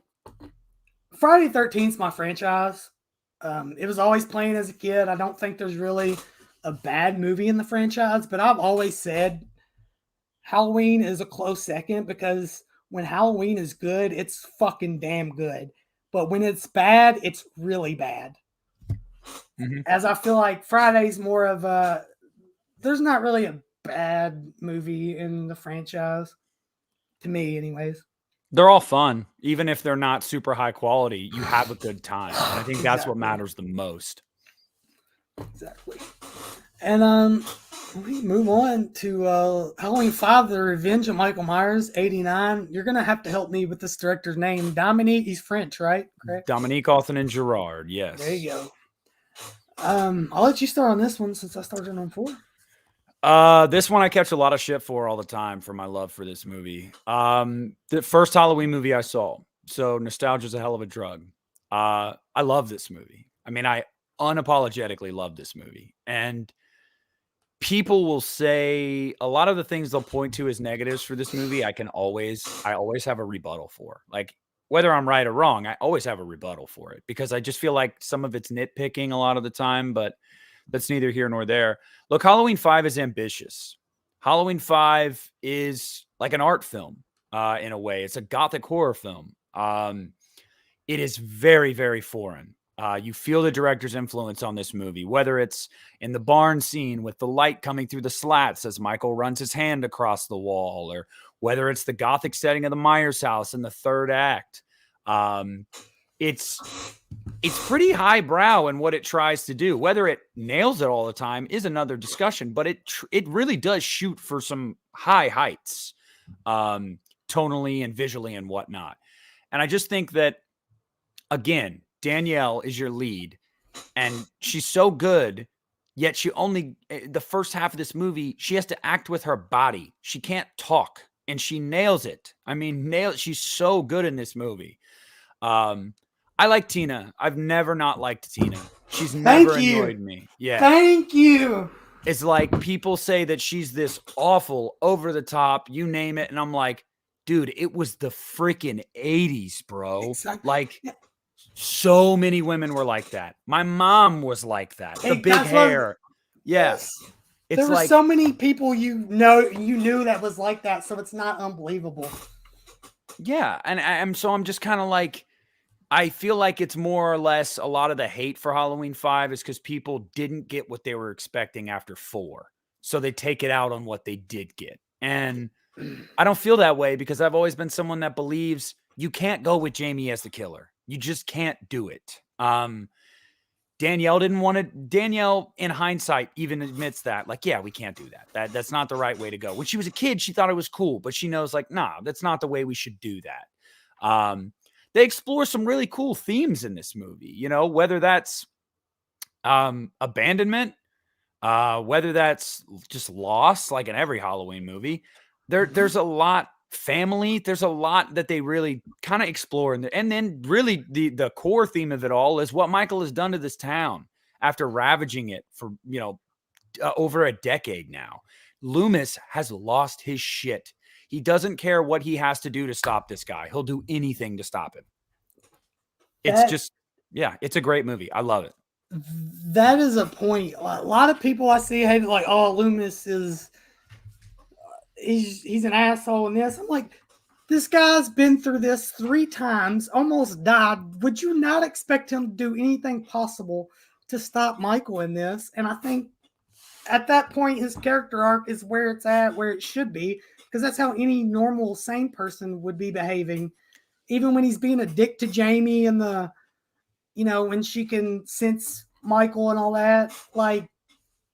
Speaker 1: Friday the 13th is my franchise. It was always playing as a kid. I don't think there's really a bad movie in the franchise, but I've always said Halloween is a close second, because when Halloween is good, it's fucking damn good. But when it's bad, it's really bad. As I feel like Friday's more of there's not really a bad movie in the franchise, to me anyways.
Speaker 2: They're all fun. Even if they're not super high quality, you have a good time. And I think that's what matters the most.
Speaker 1: Exactly. And we move on to Halloween 5, The Revenge of Michael Myers, 89. You're going to have to help me with this director's name. Dominique, he's French, right? Correct?
Speaker 2: Dominique Authion-Girard, yes.
Speaker 1: There you go. I'll let you start on this one since I started on 4.
Speaker 2: This one I catch a lot of shit for all the time for my love for this movie. The first Halloween movie I saw. So nostalgia's a hell of a drug. I love this movie. I mean, I unapologetically love this movie. And people will say a lot of the things they'll point to as negatives for this movie. I always have a rebuttal for. Like, whether I'm right or wrong, I always have a rebuttal for it, because I just feel like some of it's nitpicking a lot of the time, but that's neither here nor there. Look, Halloween 5 is ambitious. Halloween 5 is like an art film in a way. It's a gothic horror film. It is very, very foreign. You feel the director's influence on this movie, whether it's in the barn scene with the light coming through the slats as Michael runs his hand across the wall, or whether it's the gothic setting of the Myers house in the third act. It's pretty highbrow in what it tries to do. Whether it nails it all the time is another discussion, but it really does shoot for some high heights, tonally and visually and whatnot. And I just think that, again, Danielle is your lead, and she's so good, yet the first half of this movie, she has to act with her body. She can't talk, and she nails it. I mean, she's so good in this movie. I like Tina. I've never not liked Tina. She's never annoyed me. Yeah.
Speaker 1: Thank you.
Speaker 2: It's like people say that she's this awful, over the top, you name it. And I'm like, dude, it was the freaking 80s, bro. Exactly. Like, so many women were like that. My mom was like that. The big hair. Yes.
Speaker 1: There were so many people you knew that was like that, so it's not unbelievable.
Speaker 2: Yeah, and I'm just kind of like, I feel like it's more or less a lot of the hate for Halloween 5 is because people didn't get what they were expecting after 4. So they take it out on what they did get. And I don't feel that way, because I've always been someone that believes you can't go with Jamie as the killer. You just can't do it. Danielle didn't want to. Danielle, in hindsight, even admits that, like, yeah, we can't do that. That's not the right way to go. When she was a kid, she thought it was cool, but she knows, like, nah, that's not the way we should do that. They explore some really cool themes in this movie, you know, whether that's abandonment, whether that's just loss, like in every Halloween movie. There's a lot. Family, there's a lot that they really kind of explore, and then really the core theme of it all is what Michael has done to this town after ravaging it for over a decade now. Loomis has lost his shit. He doesn't care what he has to do to stop this guy. He'll do anything to stop him. It's a great movie. I love it.
Speaker 1: That is a point. A lot of people I see hate like, oh, Loomis is he's an asshole in this. I'm like, this guy's been through this 3 times, almost died. Would you not expect him to do anything possible to stop Michael in this? And I think at that point, his character arc is where it's at, where it should be, because that's how any normal, sane person would be behaving. Even when he's being a dick to Jamie and when she can sense Michael and all that, like,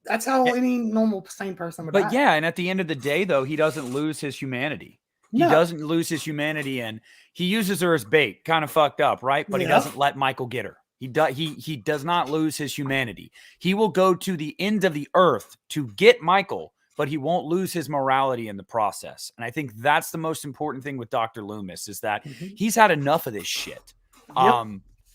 Speaker 1: that's how any normal sane person would.
Speaker 2: But yeah, and at the end of the day, though, he doesn't lose his humanity. He doesn't lose his humanity, and he uses her as bait, kind of fucked up, right? But he doesn't let Michael get her. He does not lose his humanity. He will go to the end of the earth to get Michael, but he won't lose his morality in the process. And I think that's the most important thing with Dr. Loomis is that he's had enough of this shit.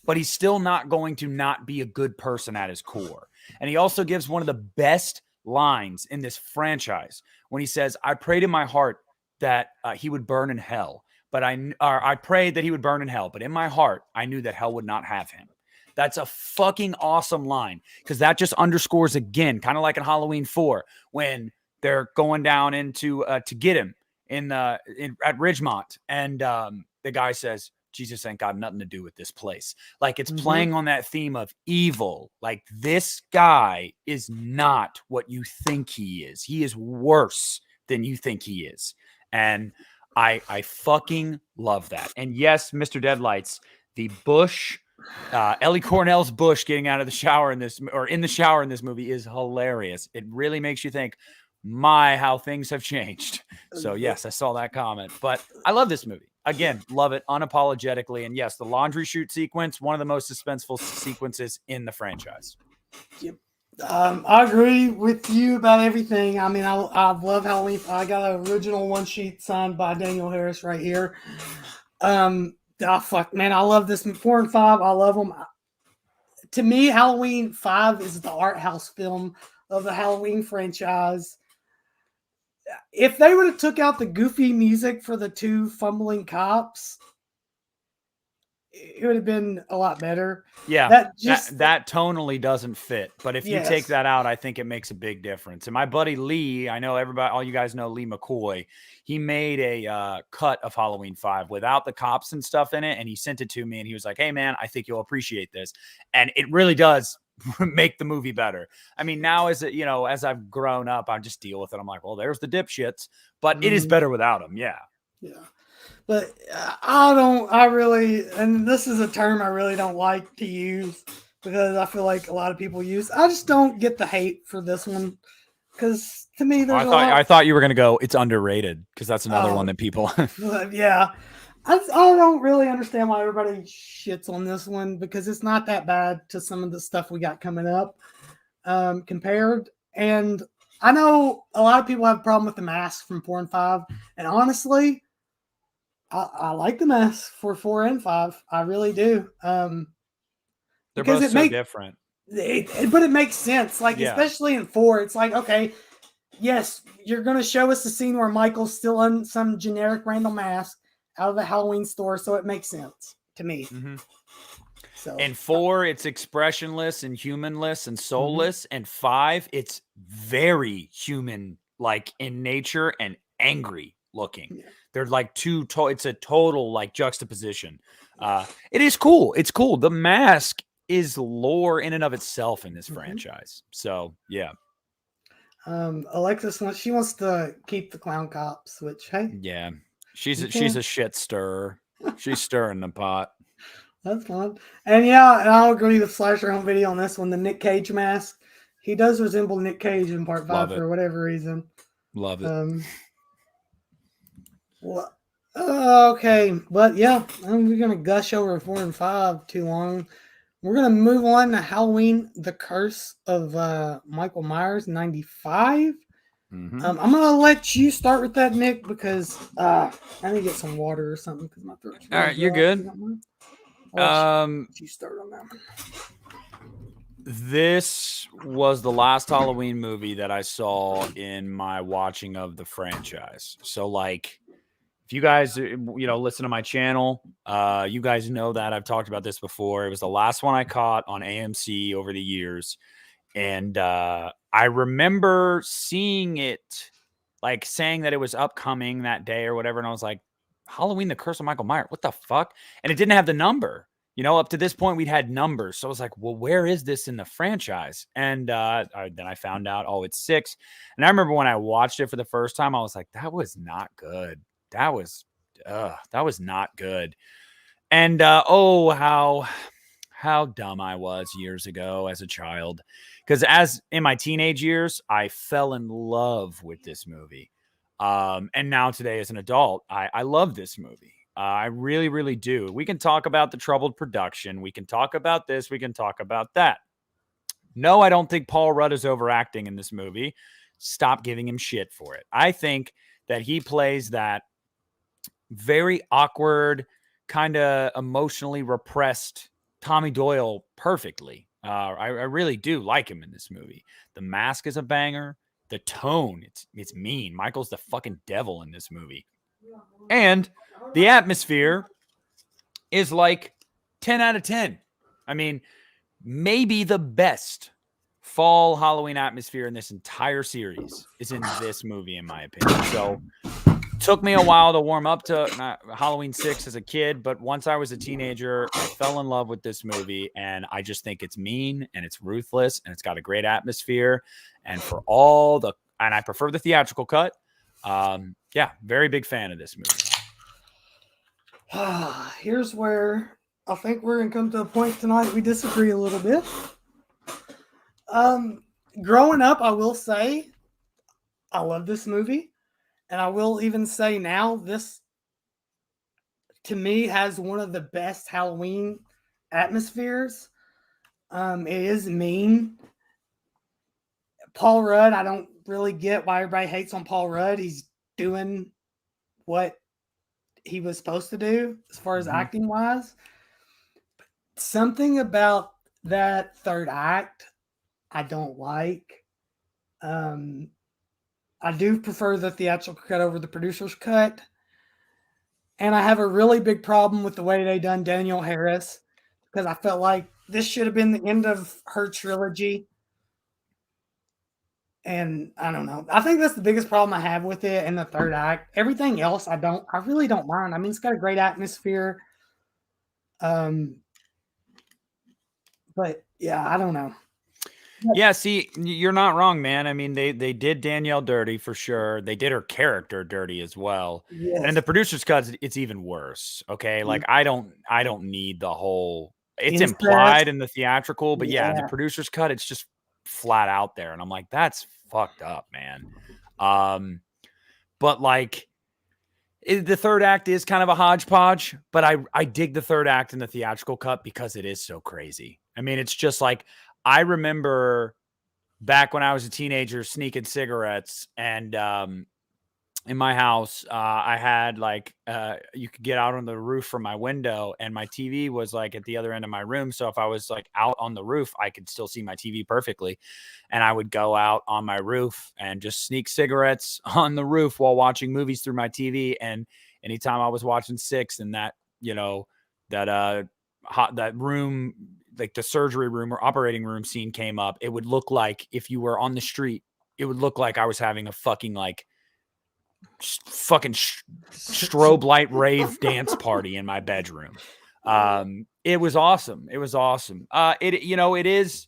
Speaker 2: But he's still not going to not be a good person at his core. And he also gives one of the best lines in this franchise when he says, I prayed in my heart that he would burn in hell, but I prayed that he would burn in hell, but in my heart, I knew that hell would not have him. That's a fucking awesome line because that just underscores again, kind of like in Halloween 4, when they're going down into to get him at Ridgemont. And the guy says, Jesus ain't got nothing to do with this place. Like it's playing on that theme of evil. Like this guy is not what you think he is. He is worse than you think he is. And I fucking love that. And yes, Mr. Deadlights, the bush, Ellie Cornell's bush getting out of the shower in this movie is hilarious. It really makes you think, how things have changed. So yes, I saw that comment, but I love this movie. Again, love it unapologetically. And yes, the laundry chute sequence, one of the most suspenseful sequences in the franchise.
Speaker 1: Yep. I agree with you about everything. I mean, I love Halloween. I got an original one sheet signed by Daniel Harris right here. I love this. 4 and 5, I love them. To me, Halloween 5 is the art house film of the Halloween franchise. If they would have took out the goofy music for the 2 fumbling cops, it would have been a lot better.
Speaker 2: Yeah, that tonally doesn't fit. But if you take that out, I think it makes a big difference. And my buddy Lee, I know all you guys know Lee McCoy. He made a cut of Halloween 5 without the cops and stuff in it, and he sent it to me. And he was like, "Hey, man, I think you'll appreciate this." And it really does make the movie better. I mean, now as I've grown up, I just deal with it. I'm like, well, there's the dipshits, but it is better without them. Yeah.
Speaker 1: But and this is a term I really don't like to use because I feel like a lot of people use. I just don't get the hate for this one because to me,
Speaker 2: I thought you were gonna go. It's underrated because that's another one that people.
Speaker 1: Yeah. I don't really understand why everybody shits on this one because it's not that bad to some of the stuff we got coming up compared. And I know a lot of people have a problem with the mask from 4 and 5. And honestly, I like the mask for 4 and 5. I really do.
Speaker 2: They're both so different.
Speaker 1: But it makes sense. Like, especially in 4, it's like, okay, yes, you're going to show us the scene where Michael's still on some generic random mask out of the Halloween store, so it makes sense to me. So
Speaker 2: in 4, it's expressionless and humanless and soulless, and 5, it's very human, like in nature and angry looking. Yeah. They're like it's a total like juxtaposition. It is cool. It's cool. The mask is lore in and of itself in this franchise. So yeah.
Speaker 1: Alexis wants to keep the clown cops, which hey.
Speaker 2: Yeah. She's a shit stirrer. She's stirring the pot.
Speaker 1: That's fun. And yeah, and I'll agree with Slasher Home Video on this one. The Nick Cage mask. He does resemble Nick Cage in part 5
Speaker 2: Love it.
Speaker 1: for whatever reason.
Speaker 2: Love it.
Speaker 1: Well, okay, but yeah, we're gonna gush over 4 and 5 too long. We're gonna move on to Halloween: The Curse of Michael Myers '95. I'm gonna let you start with that, Nick, because I need to get some water or something because my throat's really
Speaker 2: All right, you're
Speaker 1: dry.
Speaker 2: good.
Speaker 1: You don't mind? I'll let you start on that one.
Speaker 2: This was the last Halloween movie that I saw in my watching of the franchise. So, like, if you guys, listen to my channel, you guys know that I've talked about this before. It was the last one I caught on AMC over the years. And I remember seeing it, like saying that it was upcoming that day or whatever. And I was like, Halloween, The Curse of Michael Myers, what the fuck? And it didn't have the number. Up to this point, we'd had numbers. So I was like, well, where is this in the franchise? And then I found out, oh, it's 6. And I remember when I watched it for the first time, I was like, that was not good. That was not good. And how dumb I was years ago as a child. Because as in my teenage years, I fell in love with this movie. And now today as an adult, I love this movie. I really, really do. We can talk about the troubled production. We can talk about this. We can talk about that. No, I don't think Paul Rudd is overacting in this movie. Stop giving him shit for it. I think that he plays that very awkward, kind of emotionally repressed Tommy Doyle perfectly. I really do like him in this movie. The mask is a banger. The tone, it's mean. Michael's the fucking devil in this movie. And the atmosphere is like 10 out of 10. I mean, maybe the best fall Halloween atmosphere in this entire series is in this movie, in my opinion. So took me a while to warm up to Halloween 6 as a kid, but once I was a teenager, I fell in love with this movie, and I just think it's mean and it's ruthless and it's got a great atmosphere. And I prefer the theatrical cut. Very big fan of this movie.
Speaker 1: Here's where I think we're gonna come to a point tonight we disagree a little bit. Growing up, I will say I love this movie. And I will even say now, this, to me, has one of the best Halloween atmospheres. It is mean. Paul Rudd, I don't really get why everybody hates on Paul Rudd. He's doing what he was supposed to do as far as acting-wise. Something about that third act I don't like. I do prefer the theatrical cut over the producer's cut. And I have a really big problem with the way they done Danielle Harris, because I felt like this should have been the end of her trilogy. And I don't know. I think that's the biggest problem I have with it in the third act. Everything else, I really don't mind. I mean, it's got a great atmosphere. But yeah, I don't know.
Speaker 2: Yeah, see, you're not wrong, man. I mean, they did Danielle dirty for sure. They did her character dirty as well.
Speaker 1: Yes.
Speaker 2: And in the producer's cut, it's even worse. Okay, like I don't need the whole. It's
Speaker 1: Incest.
Speaker 2: Implied in the theatrical, but yeah, in the producer's cut, it's just flat out there, and I'm like, that's fucked up, man. But like, the third act is kind of a hodgepodge, but I dig the third act in the theatrical cut because it is so crazy. I mean, it's just like, I remember back when I was a teenager sneaking cigarettes, and in my house, I had like, you could get out on the roof from my window, and my TV was like at the other end of my room. So if I was like out on the roof, I could still see my TV perfectly. And I would go out on my roof and just sneak cigarettes on the roof while watching movies through my TV. And anytime I was watching 6 and that, that room, like the surgery room or operating room scene came up, it would look like, if you were on the street, it would look like I was having a fucking like strobe light rave dance party in my bedroom. It was awesome. It was awesome. It's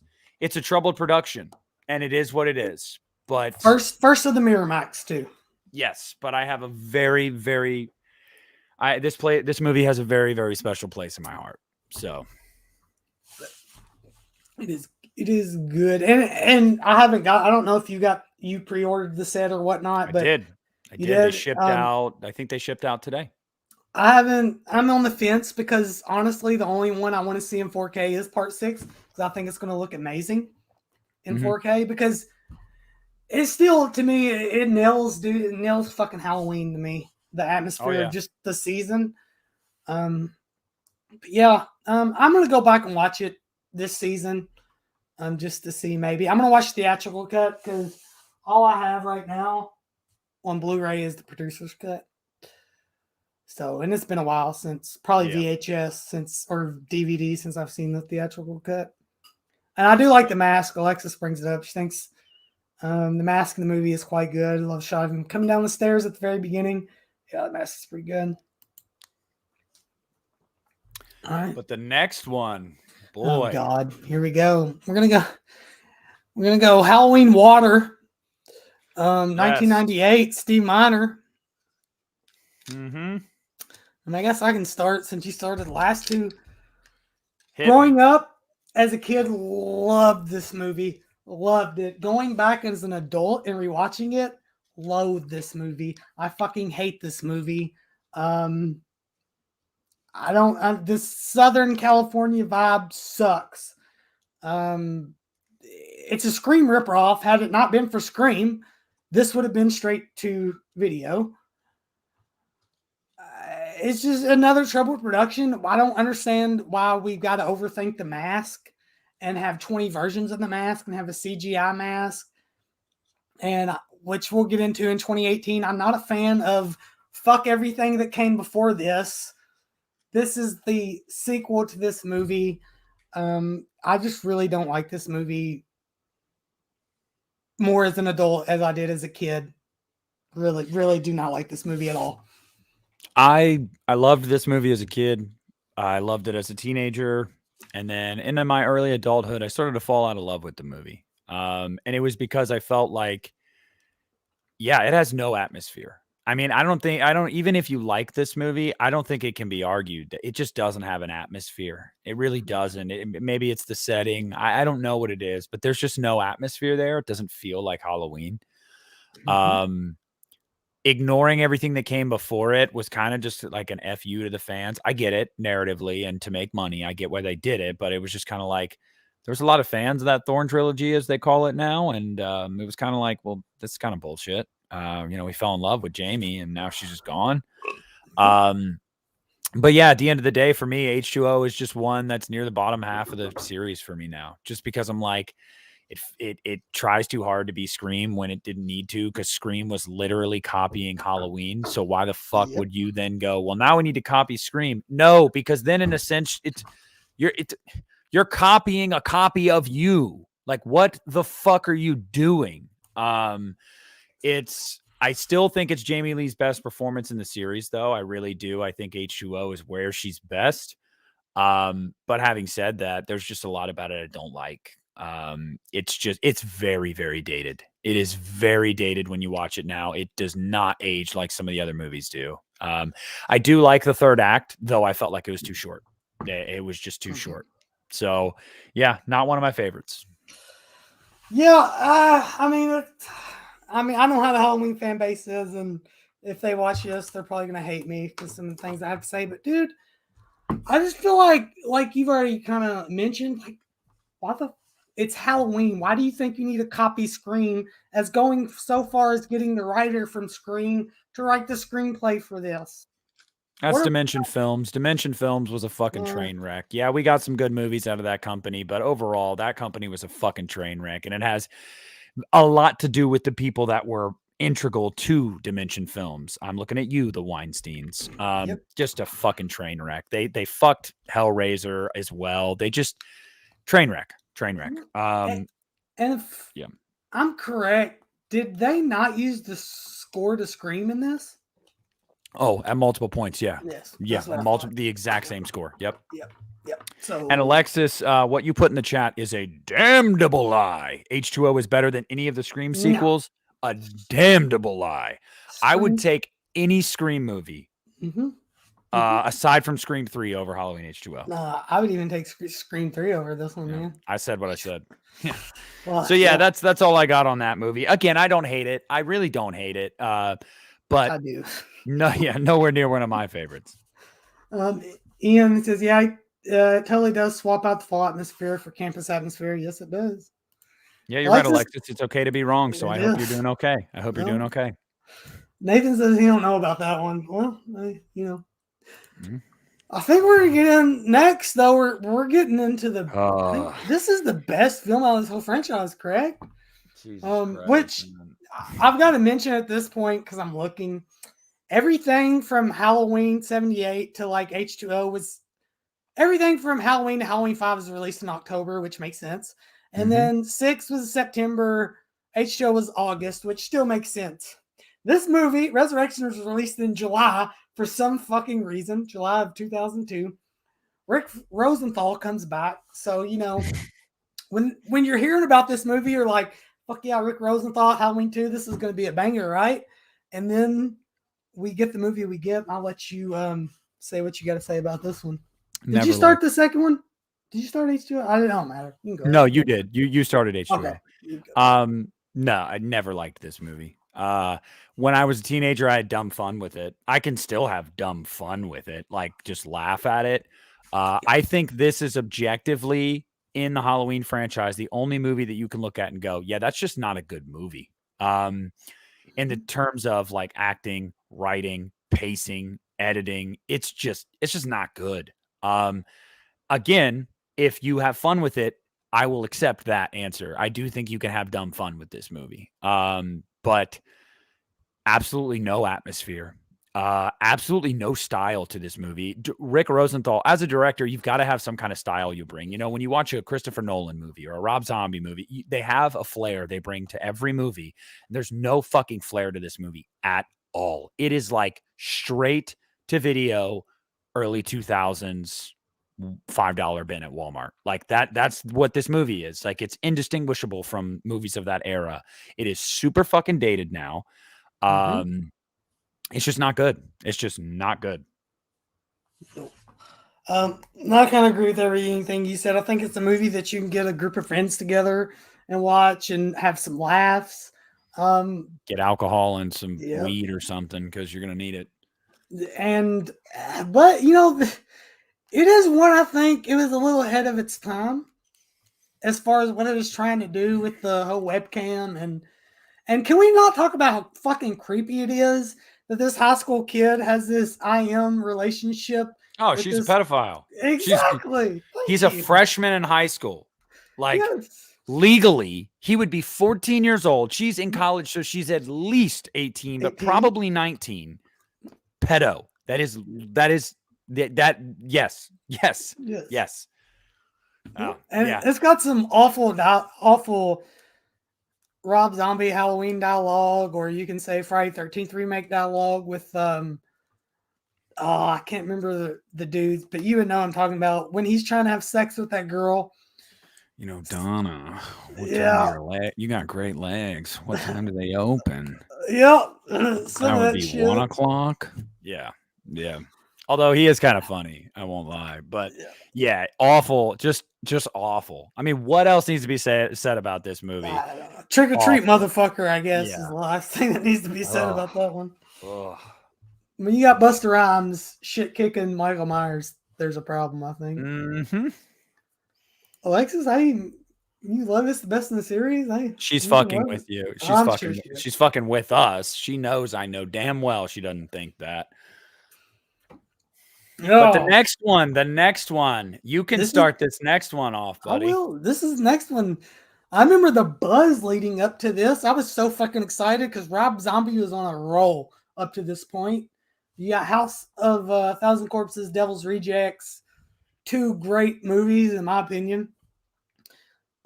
Speaker 2: a troubled production, and it is what it is. But
Speaker 1: first of the Miramax too.
Speaker 2: Yes, but I have a very, very, this movie has a very, very special place in my heart. So
Speaker 1: It is good, and I don't know if you pre-ordered the set or whatnot, but
Speaker 2: I
Speaker 1: you
Speaker 2: did. They
Speaker 1: did.
Speaker 2: shipped out. I think they shipped out today.
Speaker 1: I haven't. I'm on the fence because honestly, the only one I want to see in 4K is Part 6 because I think it's going to look amazing in 4K because it's still, to me, it nails, dude. It nails fucking Halloween to me. The atmosphere of just the season. I'm gonna go back and watch it this season, just to see. Maybe I'm gonna watch the theatrical cut because all I have right now on Blu-ray is the producer's cut. So, and it's been a while since probably VHS or DVD since I've seen the theatrical cut. And I do like the mask. Alexis brings it up. She thinks the mask in the movie is quite good. I love the shot of him coming down the stairs at the very beginning. Yeah, the mask is pretty good. All right.
Speaker 2: But the next one, boy.
Speaker 1: Oh God, here we go. We're gonna go Halloween Water. 1998, Steve Miner.
Speaker 2: Mm-hmm.
Speaker 1: And I guess I can start since you started the last two. Growing up as a kid, loved this movie. Loved it. Going back as an adult and rewatching it, loathed this movie. I fucking hate this movie. This Southern California vibe sucks. It's a Scream ripoff. Had it not been for Scream, this would have been straight to video. It's just another troubled production. I don't understand why we've got to overthink the mask and have 20 versions of the mask and have a CGI mask, and which we'll get into in 2018. I'm not a fan of fuck everything that came before this. This is the sequel to this movie. I just really don't like this movie more as an adult as I did as a kid. Really, really do not like this movie at all.
Speaker 2: I loved this movie as a kid. I loved it as a teenager. And then in my early adulthood, I started to fall out of love with the movie. And it was because I felt like, it has no atmosphere. I mean, even if you like this movie, I don't think it can be argued that it just doesn't have an atmosphere. It really doesn't. Maybe it's the setting. I don't know what it is, but there's just no atmosphere there. It doesn't feel like Halloween. Mm-hmm. Ignoring everything that came before it was kind of just like an FU to the fans. I get it narratively and to make money. I get why they did it, but it was just kind of like, there's a lot of fans of that Thorn trilogy, as they call it now. And it was kind of like, well, this is kind of bullshit. We fell in love with Jamie and now she's just gone. But yeah, at the end of the day, for me, H2O is just one that's near the bottom half of the series for me now, just because I'm like, it tries too hard to be Scream when it didn't need to, because Scream was literally copying Halloween. So why the fuck would you then go, well, now we need to copy Scream? No, because then in a sense, you're copying a copy of you. Like, what the fuck are you doing? I still think it's Jamie Lee's best performance in the series, though. I really do. I think H2O is where she's best. But having said that, there's just a lot about it I don't like. It's very, very dated. It is very dated when you watch it now. It does not age like some of the other movies do. I do like the third act, though I felt like it was too short. It was just too short. So, yeah, not one of my favorites.
Speaker 1: Yeah, I mean, I know how the Halloween fan base is, and if they watch this, they're probably gonna hate me because some of the things I have to say. But dude, I just feel like you've already kind of mentioned, like, it's Halloween. Why do you think you need to copy Scream, as going so far as getting the writer from Scream to write the screenplay for this?
Speaker 2: That's Dimension Films. Dimension Films was a fucking train wreck. Yeah, we got some good movies out of that company, but overall, that company was a fucking train wreck, and it has a lot to do with the people that were integral to Dimension Films. I'm looking at you, the Weinsteins. Just a fucking train wreck. They fucked Hellraiser as well. They just train wreck. And
Speaker 1: if I'm correct, did they not use the score to Scream in this?
Speaker 2: Oh, at multiple points, yeah.
Speaker 1: Yes.
Speaker 2: Yeah, the exact same score. Yep.
Speaker 1: So,
Speaker 2: and Alexis, what you put in the chat is a damnable lie. H2O is better than any of the Scream sequels. A damnable lie. Scream. I would take any Scream movie Aside from Scream 3 over Halloween H2O.
Speaker 1: I would even take Scream 3 over this one, man.
Speaker 2: I said what I said. Yeah.
Speaker 1: Well,
Speaker 2: So yeah, that's all I got on that movie. Again, I don't hate it. I really don't hate it. But
Speaker 1: I do.
Speaker 2: Nowhere near one of my favorites.
Speaker 1: Ian says, yeah, it totally does swap out the fall atmosphere for campus atmosphere. Yes, it does.
Speaker 2: Yeah, you're right, Alexis. It's okay to be wrong. So I hope you're doing okay. You're doing okay.
Speaker 1: Nathan says he don't know about that one. Well, I think we're getting next though. We're getting into the. This is the best film out of this whole franchise, correct? Which I've got to mention at this point because I'm looking. Everything from Halloween 78 to like H2O was. Everything from Halloween to Halloween 5 was released in October, which makes sense. And then 6 was September. H2O was August, which still makes sense. This movie, Resurrection, was released in July for some fucking reason. July of 2002. Rick Rosenthal comes back. So, when you're hearing about this movie, you're like, fuck yeah, Rick Rosenthal, Halloween 2, this is going to be a banger, right? And then we get the movie we get. I'll let you say what you got to say about this one. Did you start the second one? Did you start H2O? It don't matter. You can go
Speaker 2: ahead. You did. You started H2O.
Speaker 1: Okay.
Speaker 2: No, I never liked this movie. When I was a teenager, I had dumb fun with it. I can still have dumb fun with it, like just laugh at it. I think this is objectively in the Halloween franchise the only movie that you can look at and go, yeah, that's just not a good movie. In the terms of like acting, writing, pacing, editing, it's just not good. Again, if you have fun with it, I will accept that answer. I do think you can have dumb fun with this movie. But absolutely no atmosphere. Absolutely no style to this movie. Rick Rosenthal, as a director, you've got to have some kind of style you bring. When you watch a Christopher Nolan movie or a Rob Zombie movie, they have a flair they bring to every movie. There's no fucking flair to this movie at all. It is like straight to video, early 2000s, $5 bin at Walmart. Like that's what this movie is. Like it's indistinguishable from movies of that era. It is super fucking dated now. It's just not good. It's just not good.
Speaker 1: I kind of agree with everything you said. I think it's a movie that you can get a group of friends together and watch and have some laughs.
Speaker 2: Get alcohol and some weed or something because you're gonna need it.
Speaker 1: But it is one, I think it was a little ahead of its time as far as what it was trying to do with the whole webcam. And can we not talk about how fucking creepy it is that this high school kid has this IM relationship?
Speaker 2: Oh, she's a pedophile.
Speaker 1: Exactly.
Speaker 2: He's a freshman in high school. Like legally, he would be 14 years old. She's in college, so she's at least 18, but probably 19. Pedo. Yes.
Speaker 1: It's got some awful Rob Zombie Halloween dialogue, or you can say Friday 13th remake dialogue with I can't remember the dudes, but you would know I'm talking about when he's trying to have sex with that girl.
Speaker 2: Donna. You got great legs. What time do they open?
Speaker 1: That
Speaker 2: would be 1 o'clock. Yeah. Although he is kind of funny, I won't lie. But awful. Just awful. I mean, what else needs to be said about this movie?
Speaker 1: Trick or treat, motherfucker, I guess, is the last thing that needs to be said about that one. When you got Busta Rhymes shit kicking Michael Myers, there's a problem, I think. Alexis, you love this the best in the series?
Speaker 2: She's fucking with you. She's fucking with us. She knows I know damn well she doesn't think that. But the next one, you can start this next one off, buddy.
Speaker 1: I will. This is the next one. I remember the buzz leading up to this. I was so fucking excited because Rob Zombie was on a roll up to this point. You got House of 1,000 Corpses, Devil's Rejects, 2 great movies in my opinion.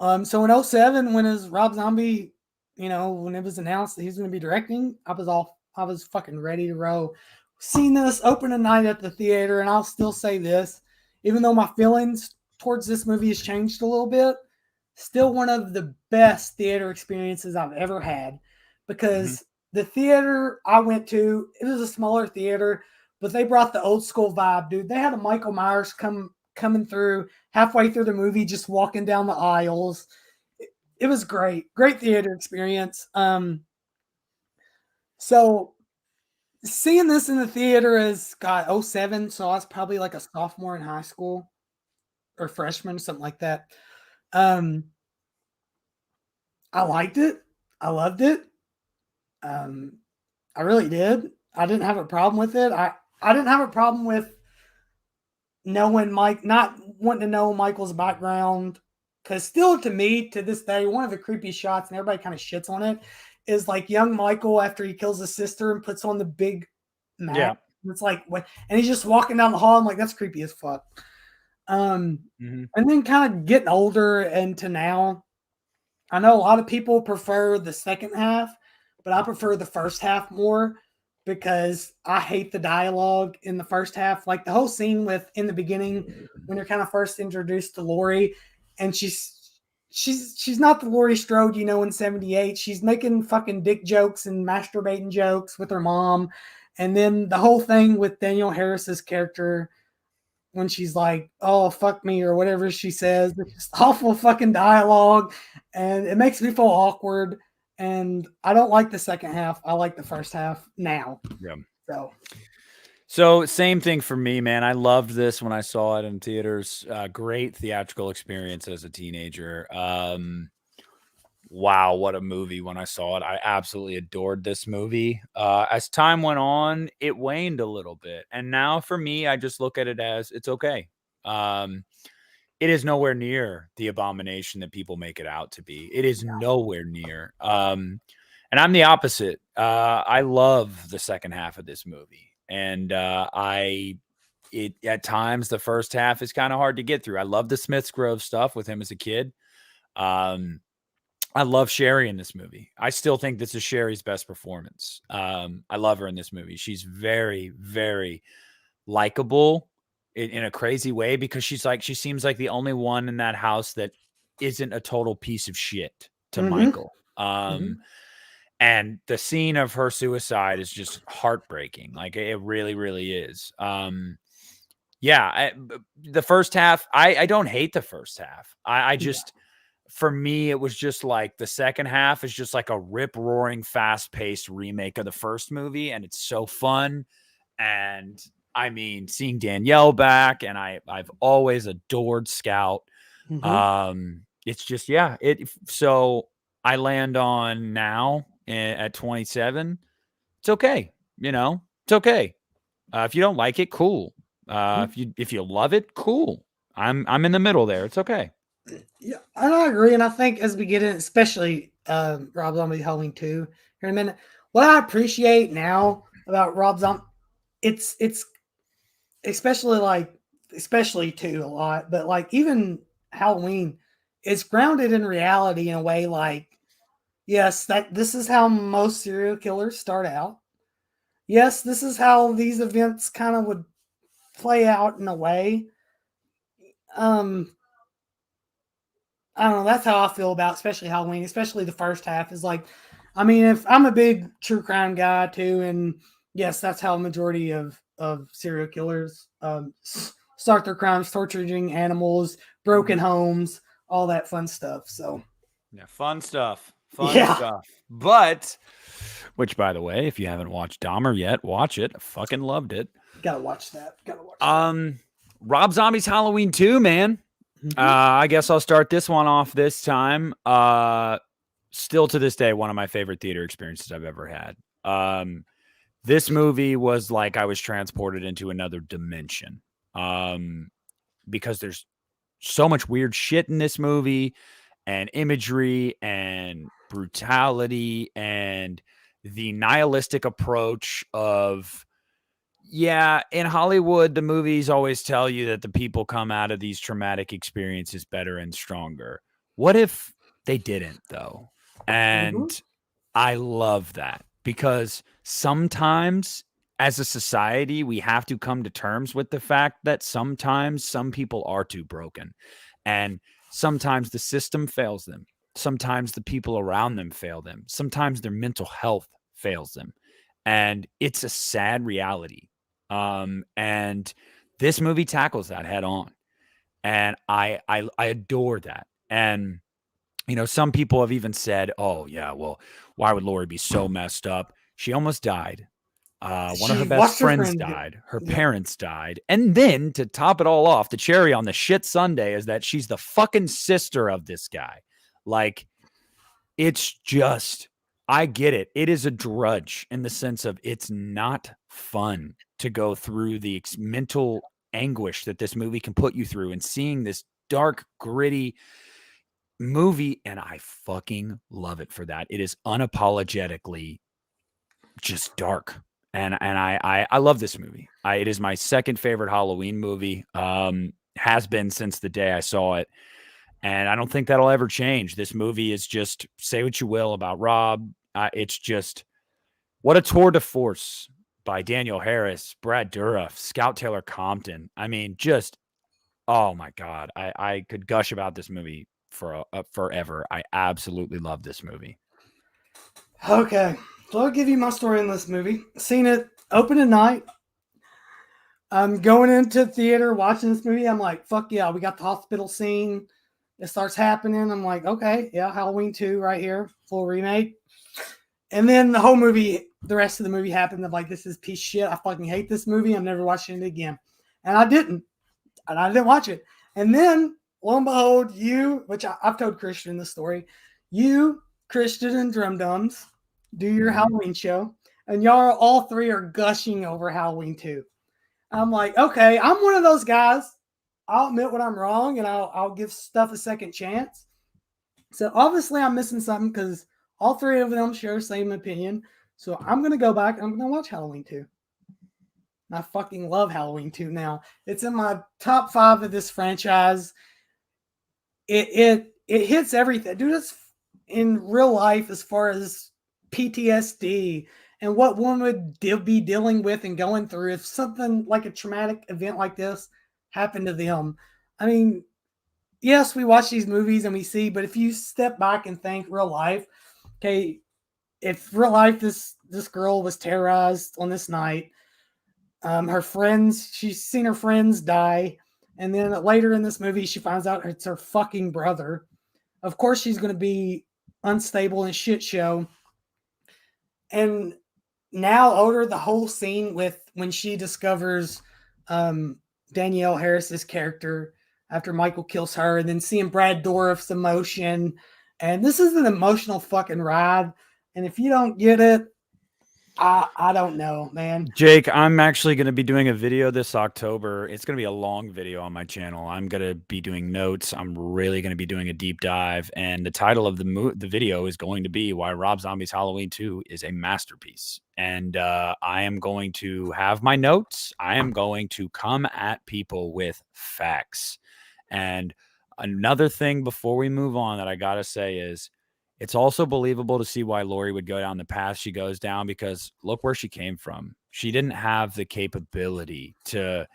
Speaker 1: So in 2007, when it was Rob Zombie, when it was announced that he was going to be directing, I was fucking ready to roll. Seen this open a night at the theater, and I'll still say this, even though my feelings towards this movie has changed a little bit, still one of the best theater experiences I've ever had, because the theater I went to, it was a smaller theater, but they brought the old school vibe, dude. They had a Michael Myers coming through halfway through the movie, just walking down the aisles. It was great theater experience. So seeing this in the theater is got 07, so I was probably like a sophomore in high school or freshman, something like that. I liked it. I loved it. I really did. I didn't have a problem with it. I didn't have a problem with knowing not wanting to know Michael's background, because still to me, to this day, one of the creepy shots, and everybody kind of shits on it, is like young Michael after he kills his sister and puts on the big mask.
Speaker 2: Yeah.
Speaker 1: It's like what, and he's just walking down the hall. I'm like, that's creepy as fuck. And then kind of getting older and to now, I know a lot of people prefer the second half, but I prefer the first half more because I hate the dialogue in the first half. Like the whole scene with in the beginning when you're kind of first introduced to Laurie, and she's not the Laurie Strode, you know, in 78. She's making fucking dick jokes and masturbating jokes with her mom. And then the whole thing with Danielle Harris's character when she's like, oh, fuck me, or whatever she says. It's just awful fucking dialogue. And it makes me feel awkward. And I don't like the second half. I like the first half now.
Speaker 2: Yeah.
Speaker 1: So
Speaker 2: same thing for me, man. I loved this when I saw it in theaters. Great theatrical experience as a teenager. Wow, what a movie when I saw it. I absolutely adored this movie. As time went on, it waned a little bit. And now for me, I just look at it as it's okay. It is nowhere near the abomination that people make it out to be. It is nowhere near. And I'm the opposite. I love the second half of this movie. And at times the first half is kind of hard to get through. I love the Smiths Grove stuff with him as a kid. I love Sherry in this movie. I still think this is Sherry's best performance. I love her in this movie. She's very, very likable in a crazy way because she seems like the only one in that house that isn't a total piece of shit to Michael. And the scene of her suicide is just heartbreaking. Like it really, really is. The first half, I don't hate the first half. I just, for me, it was just like the second half is just like a rip roaring, fast paced remake of the first movie. And it's so fun. And I mean, seeing Danielle back, and I've always adored Scout. It's just, so I land on now at 27. It's okay. You know, it's okay. If you don't like it, cool. If you love it, cool. I'm in the middle there. It's okay.
Speaker 1: Yeah, and I agree. And I think as we get in, especially Rob Zombie Halloween 2 here in a minute, what I appreciate now about Rob Zombie, it's especially 2 a lot, but like even Halloween, it's grounded in reality in a way. Like, yes, this is how most serial killers start out. Yes, this is how these events kind of would play out in a way. I don't know. That's how I feel about especially Halloween, especially the first half is like, I mean, if I'm a big true crime guy too, and yes, that's how a majority of serial killers start their crimes, torturing animals, broken homes, all that fun stuff. So
Speaker 2: yeah, fun stuff. But, which by the way, if you haven't watched Dahmer yet, watch it. I fucking loved it.
Speaker 1: Gotta watch that.
Speaker 2: Rob Zombie's Halloween 2, man. I guess I'll start this one off this time. Still to this day, one of my favorite theater experiences I've ever had. This movie was like I was transported into another dimension. Because there's so much weird shit in this movie, and imagery and brutality and the nihilistic approach of, in Hollywood, the movies always tell you that the people come out of these traumatic experiences better and stronger. What if they didn't, though? And I love that because sometimes as a society, we have to come to terms with the fact that sometimes some people are too broken, and sometimes the system fails them. Sometimes the people around them fail them. Sometimes their mental health fails them. And it's a sad reality. And this movie tackles that head on. And I adore that. And, you know, some people have even said, oh, yeah, well, why would Lori be so messed up? She almost died. One of her
Speaker 1: She
Speaker 2: best
Speaker 1: watched her
Speaker 2: friends
Speaker 1: friend do it.
Speaker 2: died. Her
Speaker 1: Yeah.
Speaker 2: parents died. And then to top it all off, the cherry on the shit sundae is that she's the fucking sister of this guy. Like, it's just, I get it. It is a drudge in the sense of it's not fun to go through the mental anguish that this movie can put you through, and seeing this dark, gritty movie. And I fucking love it for that. It is unapologetically just dark. And I love this movie. It is my second favorite Halloween movie. Has been since the day I saw it. And I don't think that'll ever change. This movie is just, say what you will about Rob. It's just, what a tour de force by Daniel Harris, Brad Dourif, Scout Taylor Compton. I mean, just, oh my God. I could gush about this movie for forever. I absolutely love this movie.
Speaker 1: Okay, so I'll give you my story in this movie. Seen it open at night. I'm going into theater watching this movie. I'm like, fuck yeah, we got the hospital scene. It starts happening. I'm like, okay, yeah, Halloween 2 right here, full remake. And then the whole movie, the rest of the movie happened. I'm like, this is piece of shit. I fucking hate this movie. I'm never watching it again. And I didn't. And I didn't watch it. And then, lo and behold, you, which I've told Christian the story, you, Christian, and Drum Dums do your Halloween show. And y'all all three are gushing over Halloween 2. I'm like, okay, I'm one of those guys. I'll admit when I'm wrong, and I'll give stuff a second chance. So obviously I'm missing something because all three of them share the same opinion. So I'm going to go back and I'm going to watch Halloween 2. And I fucking love Halloween 2 now. It's in my top 5 of this franchise. It hits everything. Dude, it's in real life as far as PTSD and what one would be dealing with and going through if something like a traumatic event like this happened to them. I mean, yes, we watch these movies and we see, but if you step back and think real life, okay, if real life this girl was terrorized on this night, her friends, she's seen her friends die, and then later in this movie she finds out it's her fucking brother. Of course she's going to be unstable and shit show. And now older, the whole scene with when she discovers Danielle Harris's character after Michael kills her, and then seeing Brad Dourif's emotion. And this is an emotional fucking ride. And if you don't get it, I don't know, man.
Speaker 2: Jake, I'm actually going to be doing a video this October. It's going to be a long video on my channel. I'm going to be doing notes. I'm really going to be doing a deep dive. And the title of the video is going to be Why Rob Zombie's Halloween 2 is a Masterpiece. And I am going to have my notes. I am going to come at people with facts. And another thing before we move on that I got to say is, it's also believable to see why Lori would go down the path she goes down, because look where she came from. She didn't have the capability to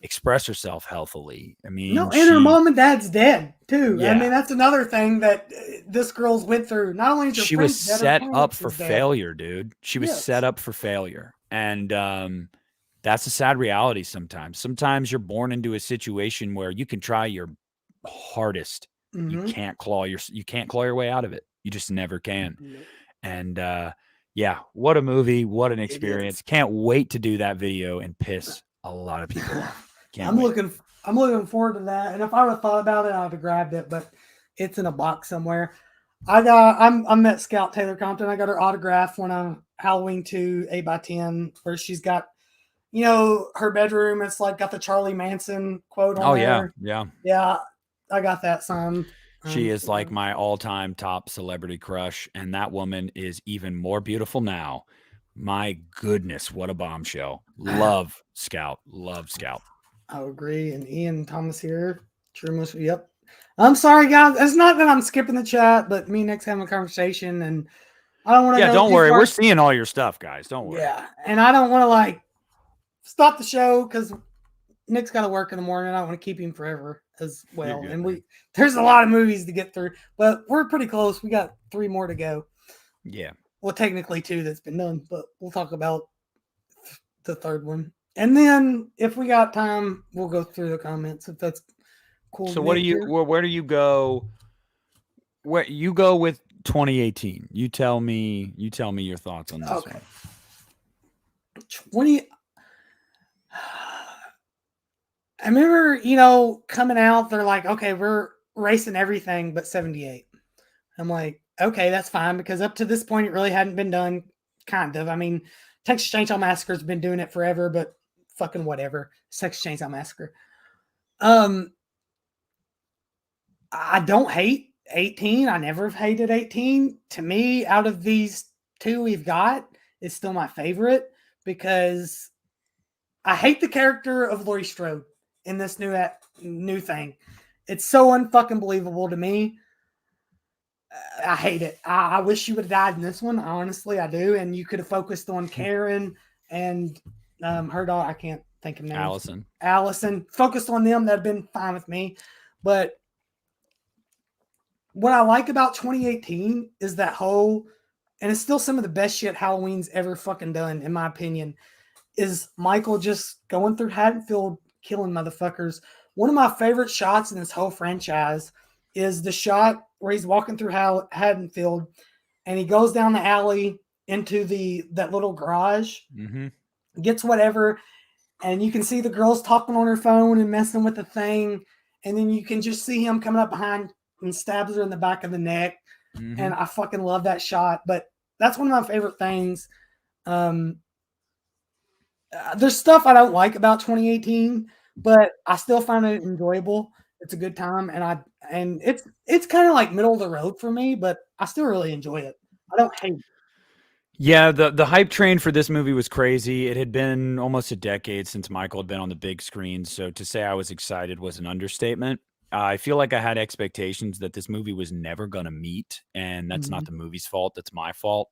Speaker 2: express herself healthily. I mean,
Speaker 1: no, and her mom and dad's dead too.
Speaker 2: Yeah.
Speaker 1: I mean, that's another thing that this girl's went through. Not only is her
Speaker 2: she was
Speaker 1: friends
Speaker 2: set
Speaker 1: dead, her
Speaker 2: up
Speaker 1: parents
Speaker 2: for
Speaker 1: is dead.
Speaker 2: failure, dude. She was
Speaker 1: Yes.
Speaker 2: set up for failure. And that's a sad reality sometimes. Sometimes you're born into a situation where you can try your hardest. You can't claw your way out of it. You just never can.
Speaker 1: Nope.
Speaker 2: And yeah, what a movie, what an experience. Can't wait to do that video and piss a lot of people off.
Speaker 1: I'm looking forward to that. And if I would have thought about it, I'd have grabbed it, but it's in a box somewhere. I met Scout Taylor Compton. I got her autograph when I'm Halloween 2 8x10, where she's got, you know, her bedroom. It's like got the Charlie Manson quote on there. Yeah. I got that signed.
Speaker 2: She is like my all-time top celebrity crush, and that woman is even more beautiful now. My goodness, what a bombshell. Love Scout.
Speaker 1: I agree. And Ian Thomas here. Yep. I'm sorry, guys. It's not that I'm skipping the chat, but me and Nick's having a conversation, and I don't want to.
Speaker 2: Yeah, don't worry. We're seeing all your stuff, guys. Don't worry.
Speaker 1: Yeah, and I don't want to like stop the show because Nick's got to work in the morning. I don't want to keep him forever as well. And there's a lot of movies to get through, but we're pretty close. We got 3 more to go.
Speaker 2: Yeah.
Speaker 1: Well, technically 2 that's been done, but we'll talk about the third one And then if we got time, we'll go through the comments if that's cool.
Speaker 2: So what do you? Where do you go? Where you go with 2018? You tell me. You tell me your thoughts on this
Speaker 1: Okay.
Speaker 2: one.
Speaker 1: 20. I remember, coming out, they're like, okay, we're racing everything but 78. I'm like, okay, that's fine, because up to this point, it really hadn't been done, kind of. I mean, Texas Chainsaw Massacre's been doing it forever, but fucking whatever. Texas Chainsaw Massacre. I don't hate 18. I never have hated 18. To me, out of these two we've got, it's still my favorite, because I hate the character of Laurie Strode in this new thing. It's so unfucking believable to me. I hate it. I wish she would have died in this one. Honestly, I do. And you could have focused on Karen and her daughter. I can't think of names. Allison. Focused on them. That'd been fine with me. But what I like about 2018 is that whole, and it's still some of the best shit Halloween's ever fucking done, in my opinion, is Michael just going through Haddonfield killing motherfuckers. One of my favorite shots in this whole franchise is the shot where he's walking through Haddonfield and he goes down the alley into that little garage, gets whatever, and you can see the girl's talking on her phone and messing with the thing, and then you can just see him coming up behind and stabs her in the back of the neck. And I fucking love that shot. But that's one of my favorite things. There's stuff I don't like about 2018, but I still find it enjoyable. It's a good time, and it's kind of like middle of the road for me, but I still really enjoy it. I don't hate it.
Speaker 2: Yeah, the hype train for this movie was crazy. It had been almost a decade since Michael had been on the big screen, so to say I was excited was an understatement. I feel like I had expectations that this movie was never going to meet, and that's not the movie's fault. That's my fault.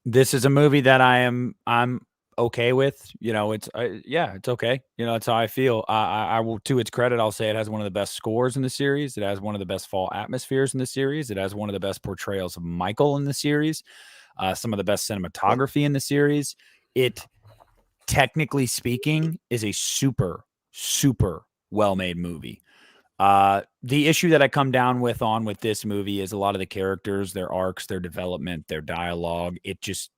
Speaker 2: This is a movie that I'm okay with. It's it's okay. That's how I feel. I will, to its credit, I'll say it has one of the best scores in the series. It has one of the best fall atmospheres in the series. It has one of the best portrayals of Michael in the series. Some of the best cinematography in the series. It, technically speaking, is a super, super well-made movie. The issue that I come down with this movie is a lot of the characters, their arcs, their development, their dialogue.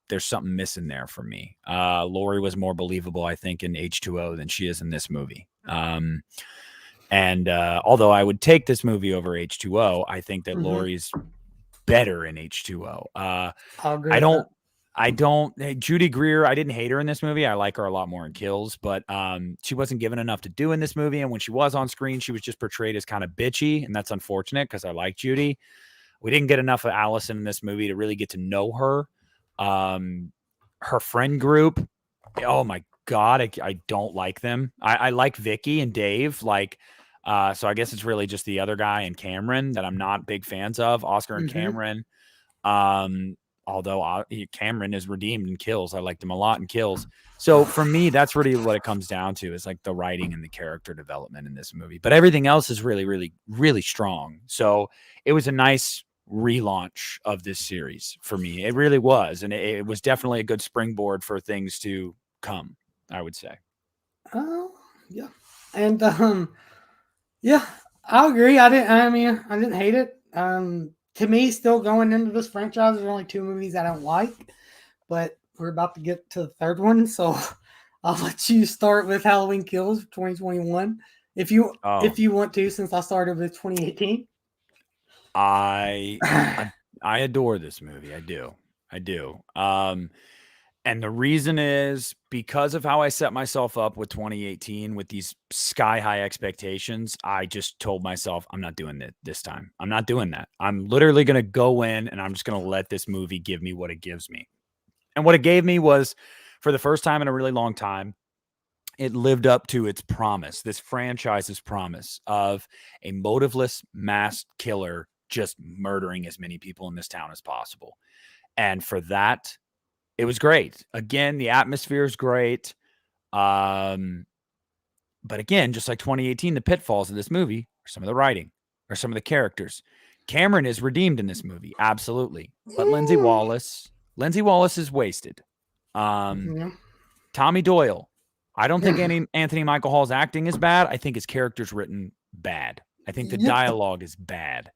Speaker 2: There's something missing there for me. Laurie was more believable, I think, in H2O than she is in this movie. Although I would take this movie over H2O, I think that Laurie's better in H2O.
Speaker 1: I'll agree
Speaker 2: Judy Greer, I didn't hate her in this movie. I like her a lot more in Kills, but she wasn't given enough to do in this movie. And when she was on screen, she was just portrayed as kind of bitchy. And that's unfortunate because I like Judy. We didn't get enough of Allison in this movie to really get to know her. Her friend group, oh my God, I don't like them. I like Vicky and Dave. So I guess it's really just the other guy and Cameron that I'm not big fans of, Oscar and Cameron. Although Cameron is redeemed in Kills. I liked him a lot in Kills. So for me, that's really what it comes down to, is like the writing and the character development in this movie. But everything else is really, really, really strong. So it was a nice relaunch of this series for me. It really was. And it was definitely a good springboard for things to come, I would say.
Speaker 1: Oh, yeah. And yeah, I agree. I didn't hate it. To me, still going into this franchise, there's only two movies I don't like, but we're about to get to the third one, so I'll let you start with Halloween Kills 2021 if you want to, since I started with 2018.
Speaker 2: I adore this movie. I do. And the reason is because of how I set myself up with 2018 with these sky high expectations. I just told myself, I'm not doing it this time. I'm not doing that. I'm literally going to go in and I'm just going to let this movie give me what it gives me. And what it gave me was, for the first time in a really long time, it lived up to its promise, this franchise's promise of a motiveless masked killer just murdering as many people in this town as possible. And for that, it was great. Again, the atmosphere is great. But again, just like 2018, the pitfalls of this movie are some of the writing, or some of the characters. Cameron is redeemed in this movie, absolutely. But Lindsay Wallace is wasted. Tyler Tommy Doyle. I don't think Anthony Michael Hall's acting is bad. I think his character's written bad. I think the dialogue is bad.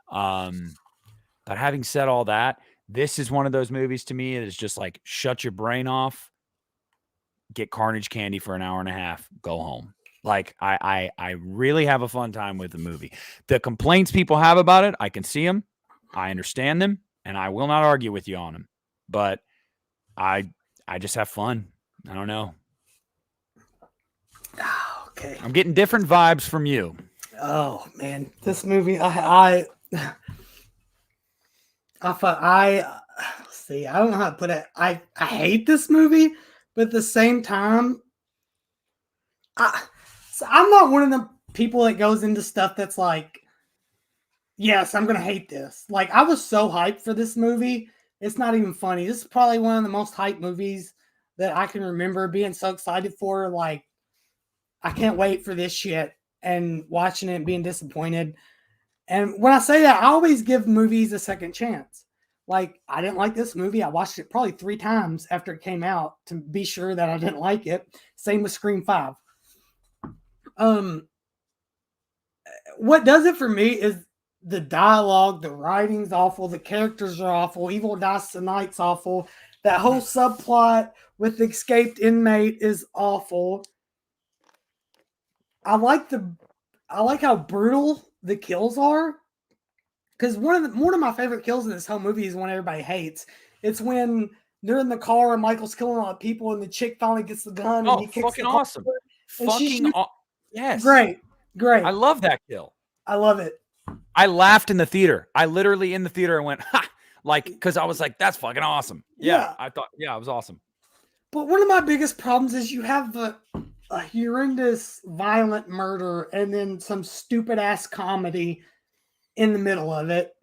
Speaker 2: But having said all that, this is one of those movies to me that is just like, shut your brain off, get Carnage candy for an hour and a half, go home. Like, I really have a fun time with the movie. The complaints people have about it, I can see them, I understand them, and I will not argue with you on them. But I just have fun. I don't know.
Speaker 1: Okay.
Speaker 2: I'm getting different vibes from you.
Speaker 1: Oh man, this movie, I see. I don't know how to put it. I hate this movie, but at the same time, I'm not one of the people that goes into stuff that's like, yes, I'm gonna hate this. Like, I was so hyped for this movie. It's not even funny. This is probably one of the most hyped movies that I can remember being so excited for. Like, I can't wait for this shit, and watching it and being disappointed. And when I say that, I always give movies a second chance. Like, I didn't like this movie. I watched it probably 3 times after it came out to be sure that I didn't like it. Same with Scream 5. What does it for me is the dialogue, the writing's awful, the characters are awful, Evil Dies Tonight's awful, that whole subplot with the escaped inmate is awful. I like how brutal the kills are, because one of my favorite kills in this whole movie is one everybody hates. It's when they're in the car and Michael's killing all the people, and the chick finally gets the gun and he kicks
Speaker 2: fucking
Speaker 1: the
Speaker 2: awesome! Yes,
Speaker 1: great.
Speaker 2: I love that kill.
Speaker 1: I love it.
Speaker 2: I laughed in the theater. I literally in the theater went, ha! Like, because I was like, that's fucking awesome. Yeah, I thought, it was awesome.
Speaker 1: But one of my biggest problems is you have a horrendous, violent murder and then some stupid ass comedy in the middle of it.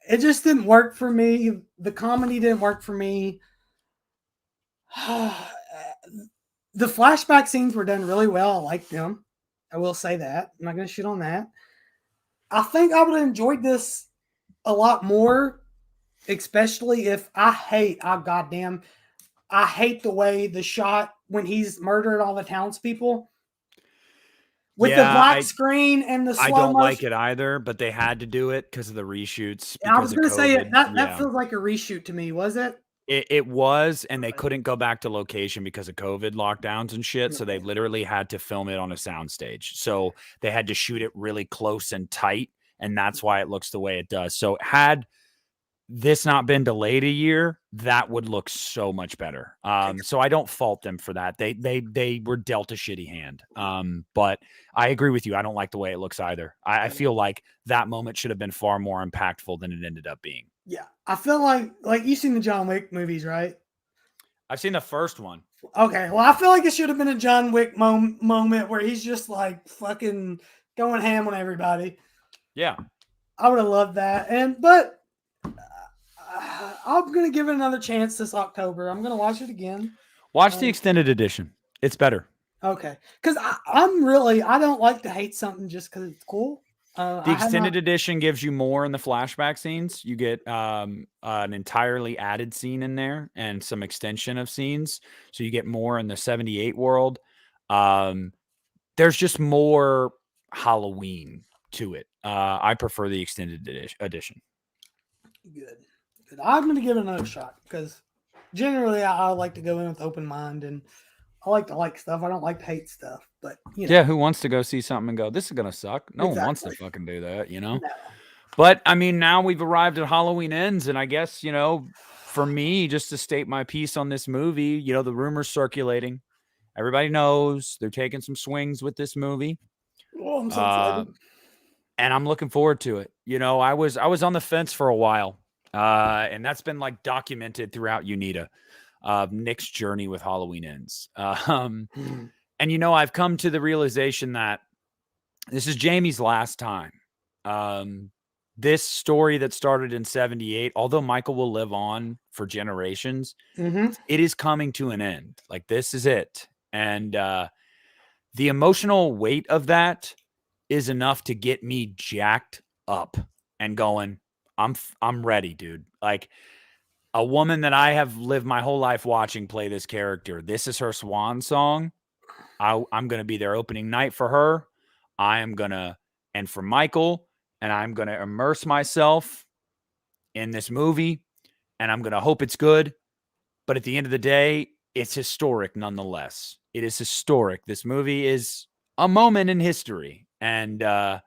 Speaker 1: It just didn't work for me. The comedy didn't work for me. The flashback scenes were done really well. I liked them. I will say that. I'm not going to shit on that. I think I would have enjoyed this a lot more, especially if I hate the way the shot when he's murdered all the townspeople with the black screen and the slow motion.
Speaker 2: I don't like it either, but they had to do it because of the reshoots.
Speaker 1: I was going to say it. That feels like a reshoot to me. Was it?
Speaker 2: It was, and they couldn't go back to location because of COVID lockdowns and shit. So they literally had to film it on a soundstage. So they had to shoot it really close and tight, and that's why it looks the way it does. So had this not been delayed a year, that would look so much better. So I don't fault them for that. They were dealt a shitty hand. But I agree with you. I don't like the way it looks either. I feel like that moment should have been far more impactful than it ended up being.
Speaker 1: Yeah, I feel like you've seen the John Wick movies, right?
Speaker 2: I've seen the first one. Okay,
Speaker 1: well, I feel like it should have been a John Wick moment where he's just like fucking going ham on everybody.
Speaker 2: Yeah,
Speaker 1: I would have loved that. But I'm gonna give it another chance this October. I'm gonna watch it again.
Speaker 2: Watch the extended edition. It's better.
Speaker 1: Okay, because I don't like to hate something just because it's cool.
Speaker 2: The extended edition gives you more in the flashback scenes. You get an entirely added scene in there and some extension of scenes. So you get more in the 78 world. There's just more Halloween to it. I prefer the extended edition.
Speaker 1: Good. I'm going to give it another shot because generally I like to go in with open mind, and I like to like stuff. I don't like to hate stuff, but
Speaker 2: yeah, who wants to go see something and go, this is gonna suck? No one wants to fucking do that,
Speaker 1: No.
Speaker 2: But I mean, now we've arrived at Halloween Ends, and I guess for me, just to state my piece on this movie, the rumors circulating, everybody knows they're taking some swings with this movie.
Speaker 1: Oh, I'm so excited.
Speaker 2: And I'm looking forward to it. I was on the fence for a while, and that's been like documented throughout UNITA. Of Nick's journey with Halloween Ends. And I've come to the realization that this is Jamie's last time. This story that started in 78, although Michael will live on for generations, it is coming to an end. Like, this is it. And the emotional weight of that is enough to get me jacked up and going, I'm ready, dude. Like, A woman that I have lived my whole life watching play this character. This is her swan song. I'm going to be there opening night for her. I am going to, and for Michael, and I'm going to immerse myself in this movie, and I'm going to hope it's good. But at the end of the day, it's historic nonetheless. It is historic. This movie is a moment in history, and I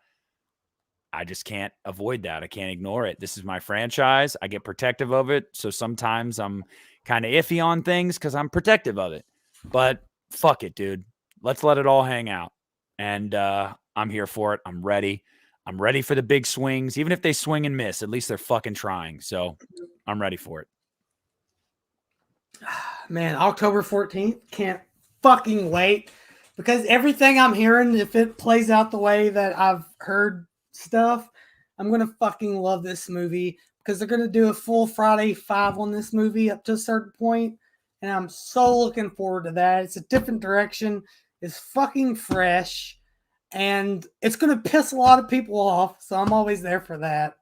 Speaker 2: just can't avoid that. I can't ignore it. This is my franchise. I get protective of it. So sometimes I'm kind of iffy on things because I'm protective of it. But fuck it, dude. Let's let it all hang out. And I'm here for it. I'm ready. I'm ready for the big swings. Even if they swing and miss, at least they're fucking trying. So I'm ready for it.
Speaker 1: Man, October 14th. Can't fucking wait. Because everything I'm hearing, if it plays out the way that I've heard stuff, I'm going to fucking love this movie. Because they're going to do a full Friday 5 on this movie up to a certain point. And I'm so looking forward to that. It's a different direction. It's fucking fresh. And it's going to piss a lot of people off. So I'm always there for that.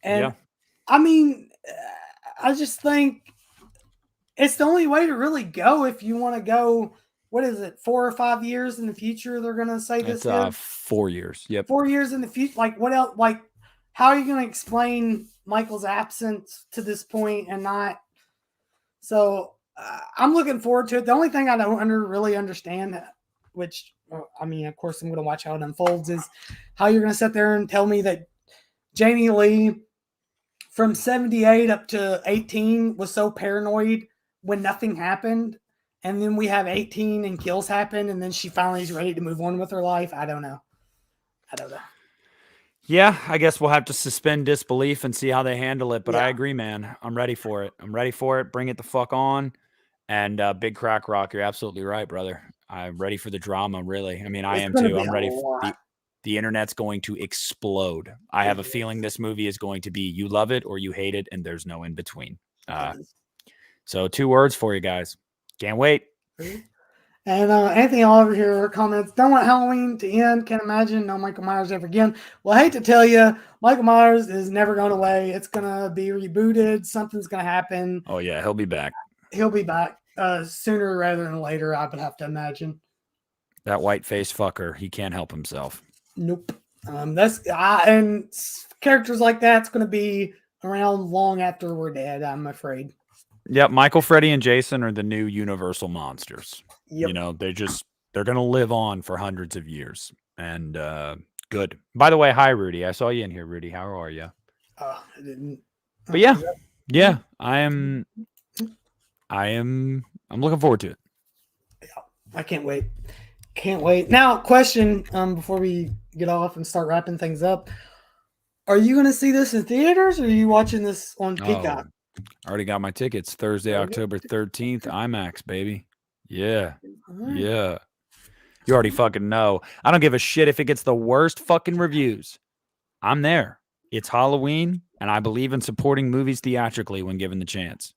Speaker 1: And
Speaker 2: Yeah.
Speaker 1: I mean, I just think it's the only way to really go if you want to go. What is it? 4 or 5 years in the future? They're going to say this.
Speaker 2: It's 4 years. Yep.
Speaker 1: 4 years in the future. Like what else? Like how are you going to explain Michael's absence to this point and not? So I'm looking forward to it. The only thing I don't really understand, which I mean, of course, I'm going to watch how it unfolds, is how you're going to sit there and tell me that Jamie Lee from 78 up to 18 was so paranoid when nothing happened. And then we have 18 and kills happen. And then she finally is ready to move on with her life. I don't know.
Speaker 2: Yeah, I guess we'll have to suspend disbelief and see how they handle it. But
Speaker 1: Yeah.
Speaker 2: I agree, man. I'm ready for it. I'm ready for it. Bring it the fuck on. And Big Crack Rock, you're absolutely right, brother. I'm ready for the drama, really. I mean, I am too. I'm ready for the internet's going to explode. I have a feeling this movie is going to be you love it or you hate it, and there's no in between. So 2 words for you guys. Can't wait.
Speaker 1: And Anthony Oliver here comments, don't want Halloween to end. Can't imagine no Michael Myers ever again. Well, I hate to tell you, Michael Myers is never going away. It's going to be rebooted. Something's going to happen.
Speaker 2: Oh, yeah. He'll be back.
Speaker 1: He'll be back sooner rather than later, I would have to imagine.
Speaker 2: That white-faced fucker, he can't help himself.
Speaker 1: Nope. And characters like that's going to be around long after we're dead, I'm afraid.
Speaker 2: Yep, Michael, Freddy, and Jason are the new Universal monsters.
Speaker 1: Yep.
Speaker 2: You know, they're going to live on for hundreds of years. And good. By the way, hi, Rudy. I saw you in here, Rudy. How are you?
Speaker 1: I didn't.
Speaker 2: But yeah, I'm looking forward to it.
Speaker 1: Yeah, I can't wait. Can't wait. Now, question before we get off and start wrapping things up. Are you going to see this in theaters or are you watching this on Peacock?
Speaker 2: I already got my tickets. Thursday, October 13th, IMAX, baby. Yeah.
Speaker 1: Right.
Speaker 2: Yeah. You already fucking know. I don't give a shit if it gets the worst fucking reviews. I'm there. It's Halloween, and I believe in supporting movies theatrically when given the chance.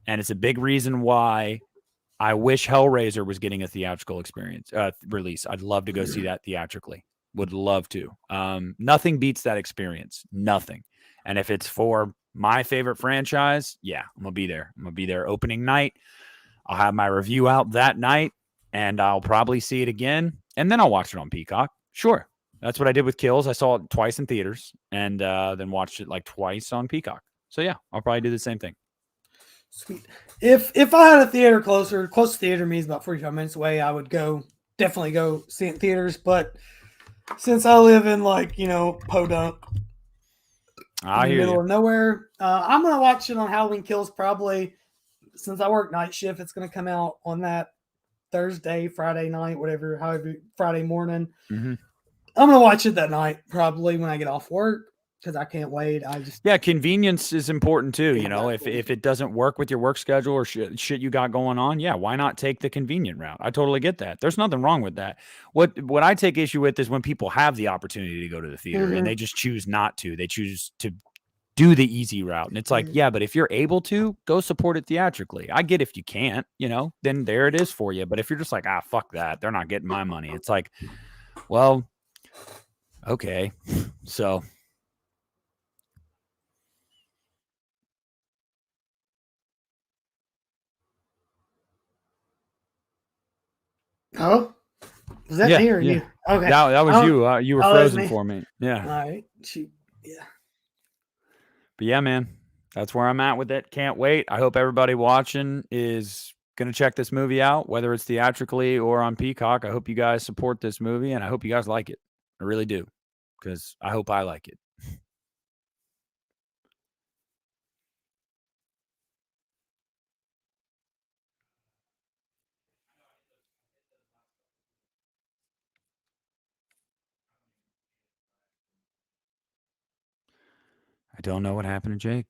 Speaker 2: And it's a big reason why I wish Hellraiser was getting a theatrical release. I'd love to go see that theatrically. Would love to. Nothing beats that experience. Nothing. And if it's for my favorite franchise, yeah, I'm going to be there. I'm going to be there opening night. I'll have my review out that night, and I'll probably see it again, and then I'll watch it on Peacock. Sure. That's what I did with Kills. I saw it twice in theaters, and then watched it like twice on Peacock. So, yeah, I'll probably do the same thing.
Speaker 1: Sweet. If I had a theater close to theater to me is about 45 minutes away, I would definitely go see it in theaters. But since I live in Podunk, in the middle of nowhere, I'm gonna watch it on Halloween Kills probably. Since I work night shift, it's gonna come out on that Thursday, Friday night, however Friday morning.
Speaker 2: Mm-hmm.
Speaker 1: I'm gonna watch it that night probably when I get off work. Because I can't wait.
Speaker 2: Convenience is important too. You know, if it doesn't work with your work schedule or shit you got going on, yeah, why not take the convenient route? I totally get that. There's nothing wrong with that. What I take issue with is when people have the opportunity to go to the theater and they just choose not to. They choose to do the easy route, and it's like, yeah, but if you're able to, go support it theatrically. I get if you can't, then there it is for you. But if you're just like, fuck that, they're not getting my money. It's like, well, okay, so.
Speaker 1: Oh, was that
Speaker 2: Yeah,
Speaker 1: me or
Speaker 2: yeah.
Speaker 1: you? Okay.
Speaker 2: That was
Speaker 1: Oh,
Speaker 2: you. You were
Speaker 1: oh, that was
Speaker 2: frozen
Speaker 1: me.
Speaker 2: for me. Yeah.
Speaker 1: All right. Shoot. Yeah.
Speaker 2: But yeah, man, that's where I'm at with it. Can't wait. I hope everybody watching is going to check this movie out, whether it's theatrically or on Peacock. I hope you guys support this movie, and I hope you guys like it. I really do, because I hope I like it. I don't know what happened to Jake.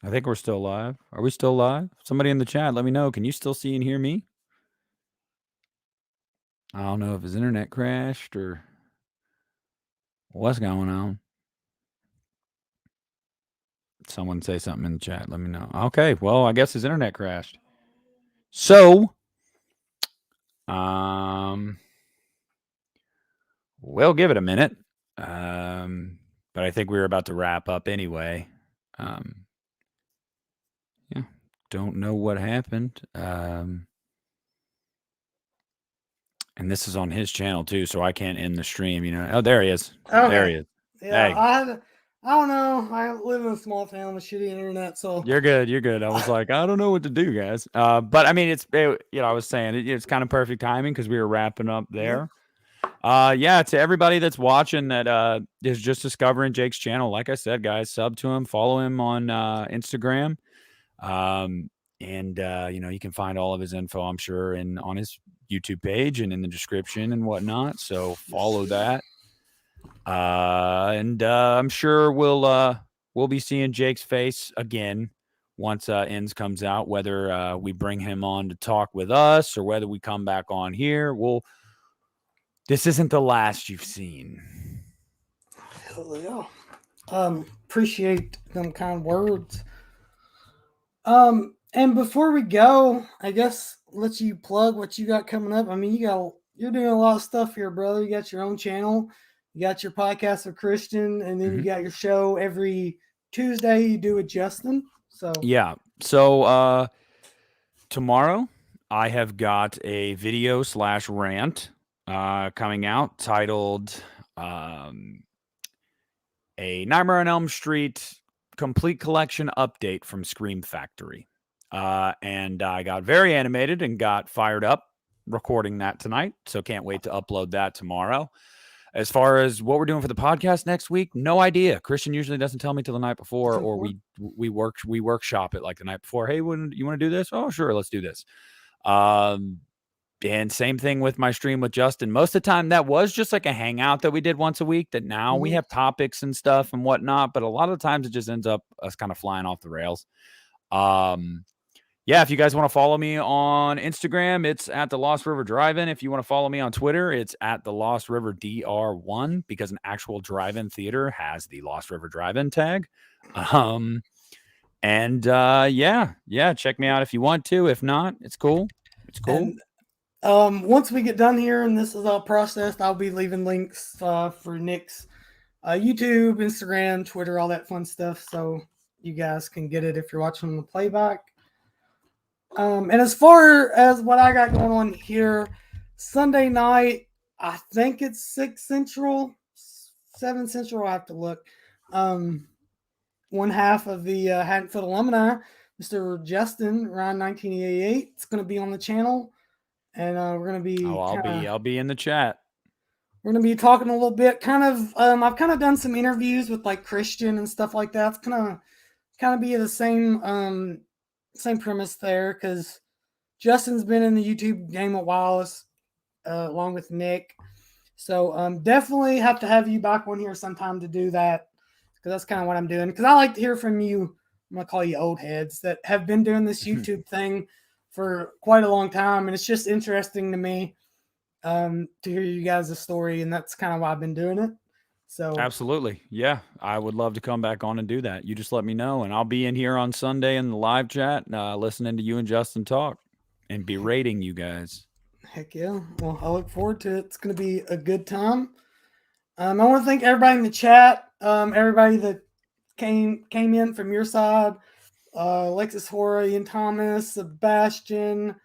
Speaker 2: I think we're still live. Are we still live? Somebody in the chat, let me know. Can you still see and hear me? I don't know if his internet crashed or what's going on. Someone say something in the chat. Let me know. Okay, well, I guess his internet crashed. So, we'll give it a minute. But I think we were about to wrap up anyway. Yeah, don't know what happened. And this is on his channel too, so I can't end the stream. Oh, there he is.
Speaker 1: Okay.
Speaker 2: There he is.
Speaker 1: Yeah,
Speaker 2: Hey.
Speaker 1: I don't know. I live in a small town with shitty internet, so
Speaker 2: You're good. You're good. I was like, I don't know what to do, guys. But I mean, I was saying it's kind of perfect timing because we were wrapping up there. Yeah, to everybody that's watching that is just discovering Jake's channel, like I said, guys, sub to him, follow him on Instagram. And you can find all of his info, I'm sure, on his YouTube page and in the description and whatnot. So follow that. And I'm sure we'll be seeing Jake's face again once Ends comes out, whether we bring him on to talk with us or whether we come back on here. This isn't the last you've seen.
Speaker 1: Hell yeah. Appreciate them kind words. And before we go, I guess let you plug what you got coming up. I mean, you're doing a lot of stuff here, brother. You got your own channel, you got your podcast with Christian, and then you got your show every Tuesday you do with Justin. So
Speaker 2: yeah. So tomorrow I have got a video /rant coming out titled A Nightmare on Elm Street Complete Collection Update from Scream Factory. And I got very animated and got fired up recording that tonight. So can't wait to upload that tomorrow. As far as what we're doing for the podcast next week, no idea. Christian usually doesn't tell me till the night before, or we workshop it like the night before. Hey, you want to do this? Oh, sure, let's do this. And same thing with my stream with Justin. Most of the time, that was just like a hangout that we did once a week. That now we have topics and stuff and whatnot. But a lot of the times, it just ends up us kind of flying off the rails. Yeah, if you guys want to follow me on Instagram, it's at the Lost River Drive-In. If you want to follow me on Twitter, it's at the Lost River DR1 because an actual drive-in theater has the Lost River Drive-In tag. Yeah, check me out if you want to. If not, it's cool. It's cool.
Speaker 1: And, once we get done here and this is all processed, I'll be leaving links for Nick's YouTube, Instagram, Twitter, all that fun stuff, so you guys can get it if you're watching the playback. And as far as what I got going on here, Sunday night, I think it's 6 Central, 7 Central. I have to look. One half of the Haddonfield alumni, Mr. Justin, around 1988, it's going to be on the channel, and we're going to be.
Speaker 2: I'll be in the chat.
Speaker 1: We're going to be talking a little bit. I've kind of done some interviews with like Christian and stuff like that. It's kind of be the same premise there because Justin's been in the YouTube game a while, along with Nick. So definitely have to have you back on here sometime to do that because that's kind of what I'm doing. Because I like to hear from you. I'm gonna call you old heads that have been doing this YouTube thing for quite a long time, and it's just interesting to me to hear you guys' story, and that's kind of why I've been doing it. So
Speaker 2: absolutely, yeah, I would love to come back on and do that. You just let me know, and I'll be in here on Sunday in the live chat, listening to you and Justin talk, and berating you guys.
Speaker 1: Heck yeah! Well, I look forward to it. It's going to be a good time. I want to thank everybody in the chat, everybody that came in from your side, Alexis Hora, Ian Thomas, Sebastian,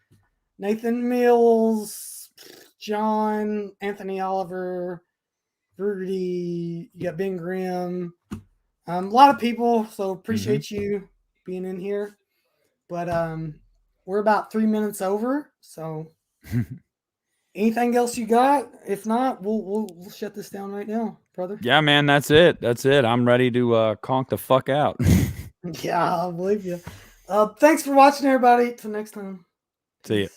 Speaker 1: Nathan Mills, John, Anthony Oliver, Rudy, you got Ben Grimm, a lot of people. So appreciate you being in here. But we're about 3 minutes over. So anything else you got? If not, we'll shut this down right now, brother.
Speaker 2: Yeah, man, that's it. That's it. I'm ready to conk the fuck out.
Speaker 1: Yeah, I believe you. Thanks for watching, everybody. Till next time.
Speaker 2: See ya.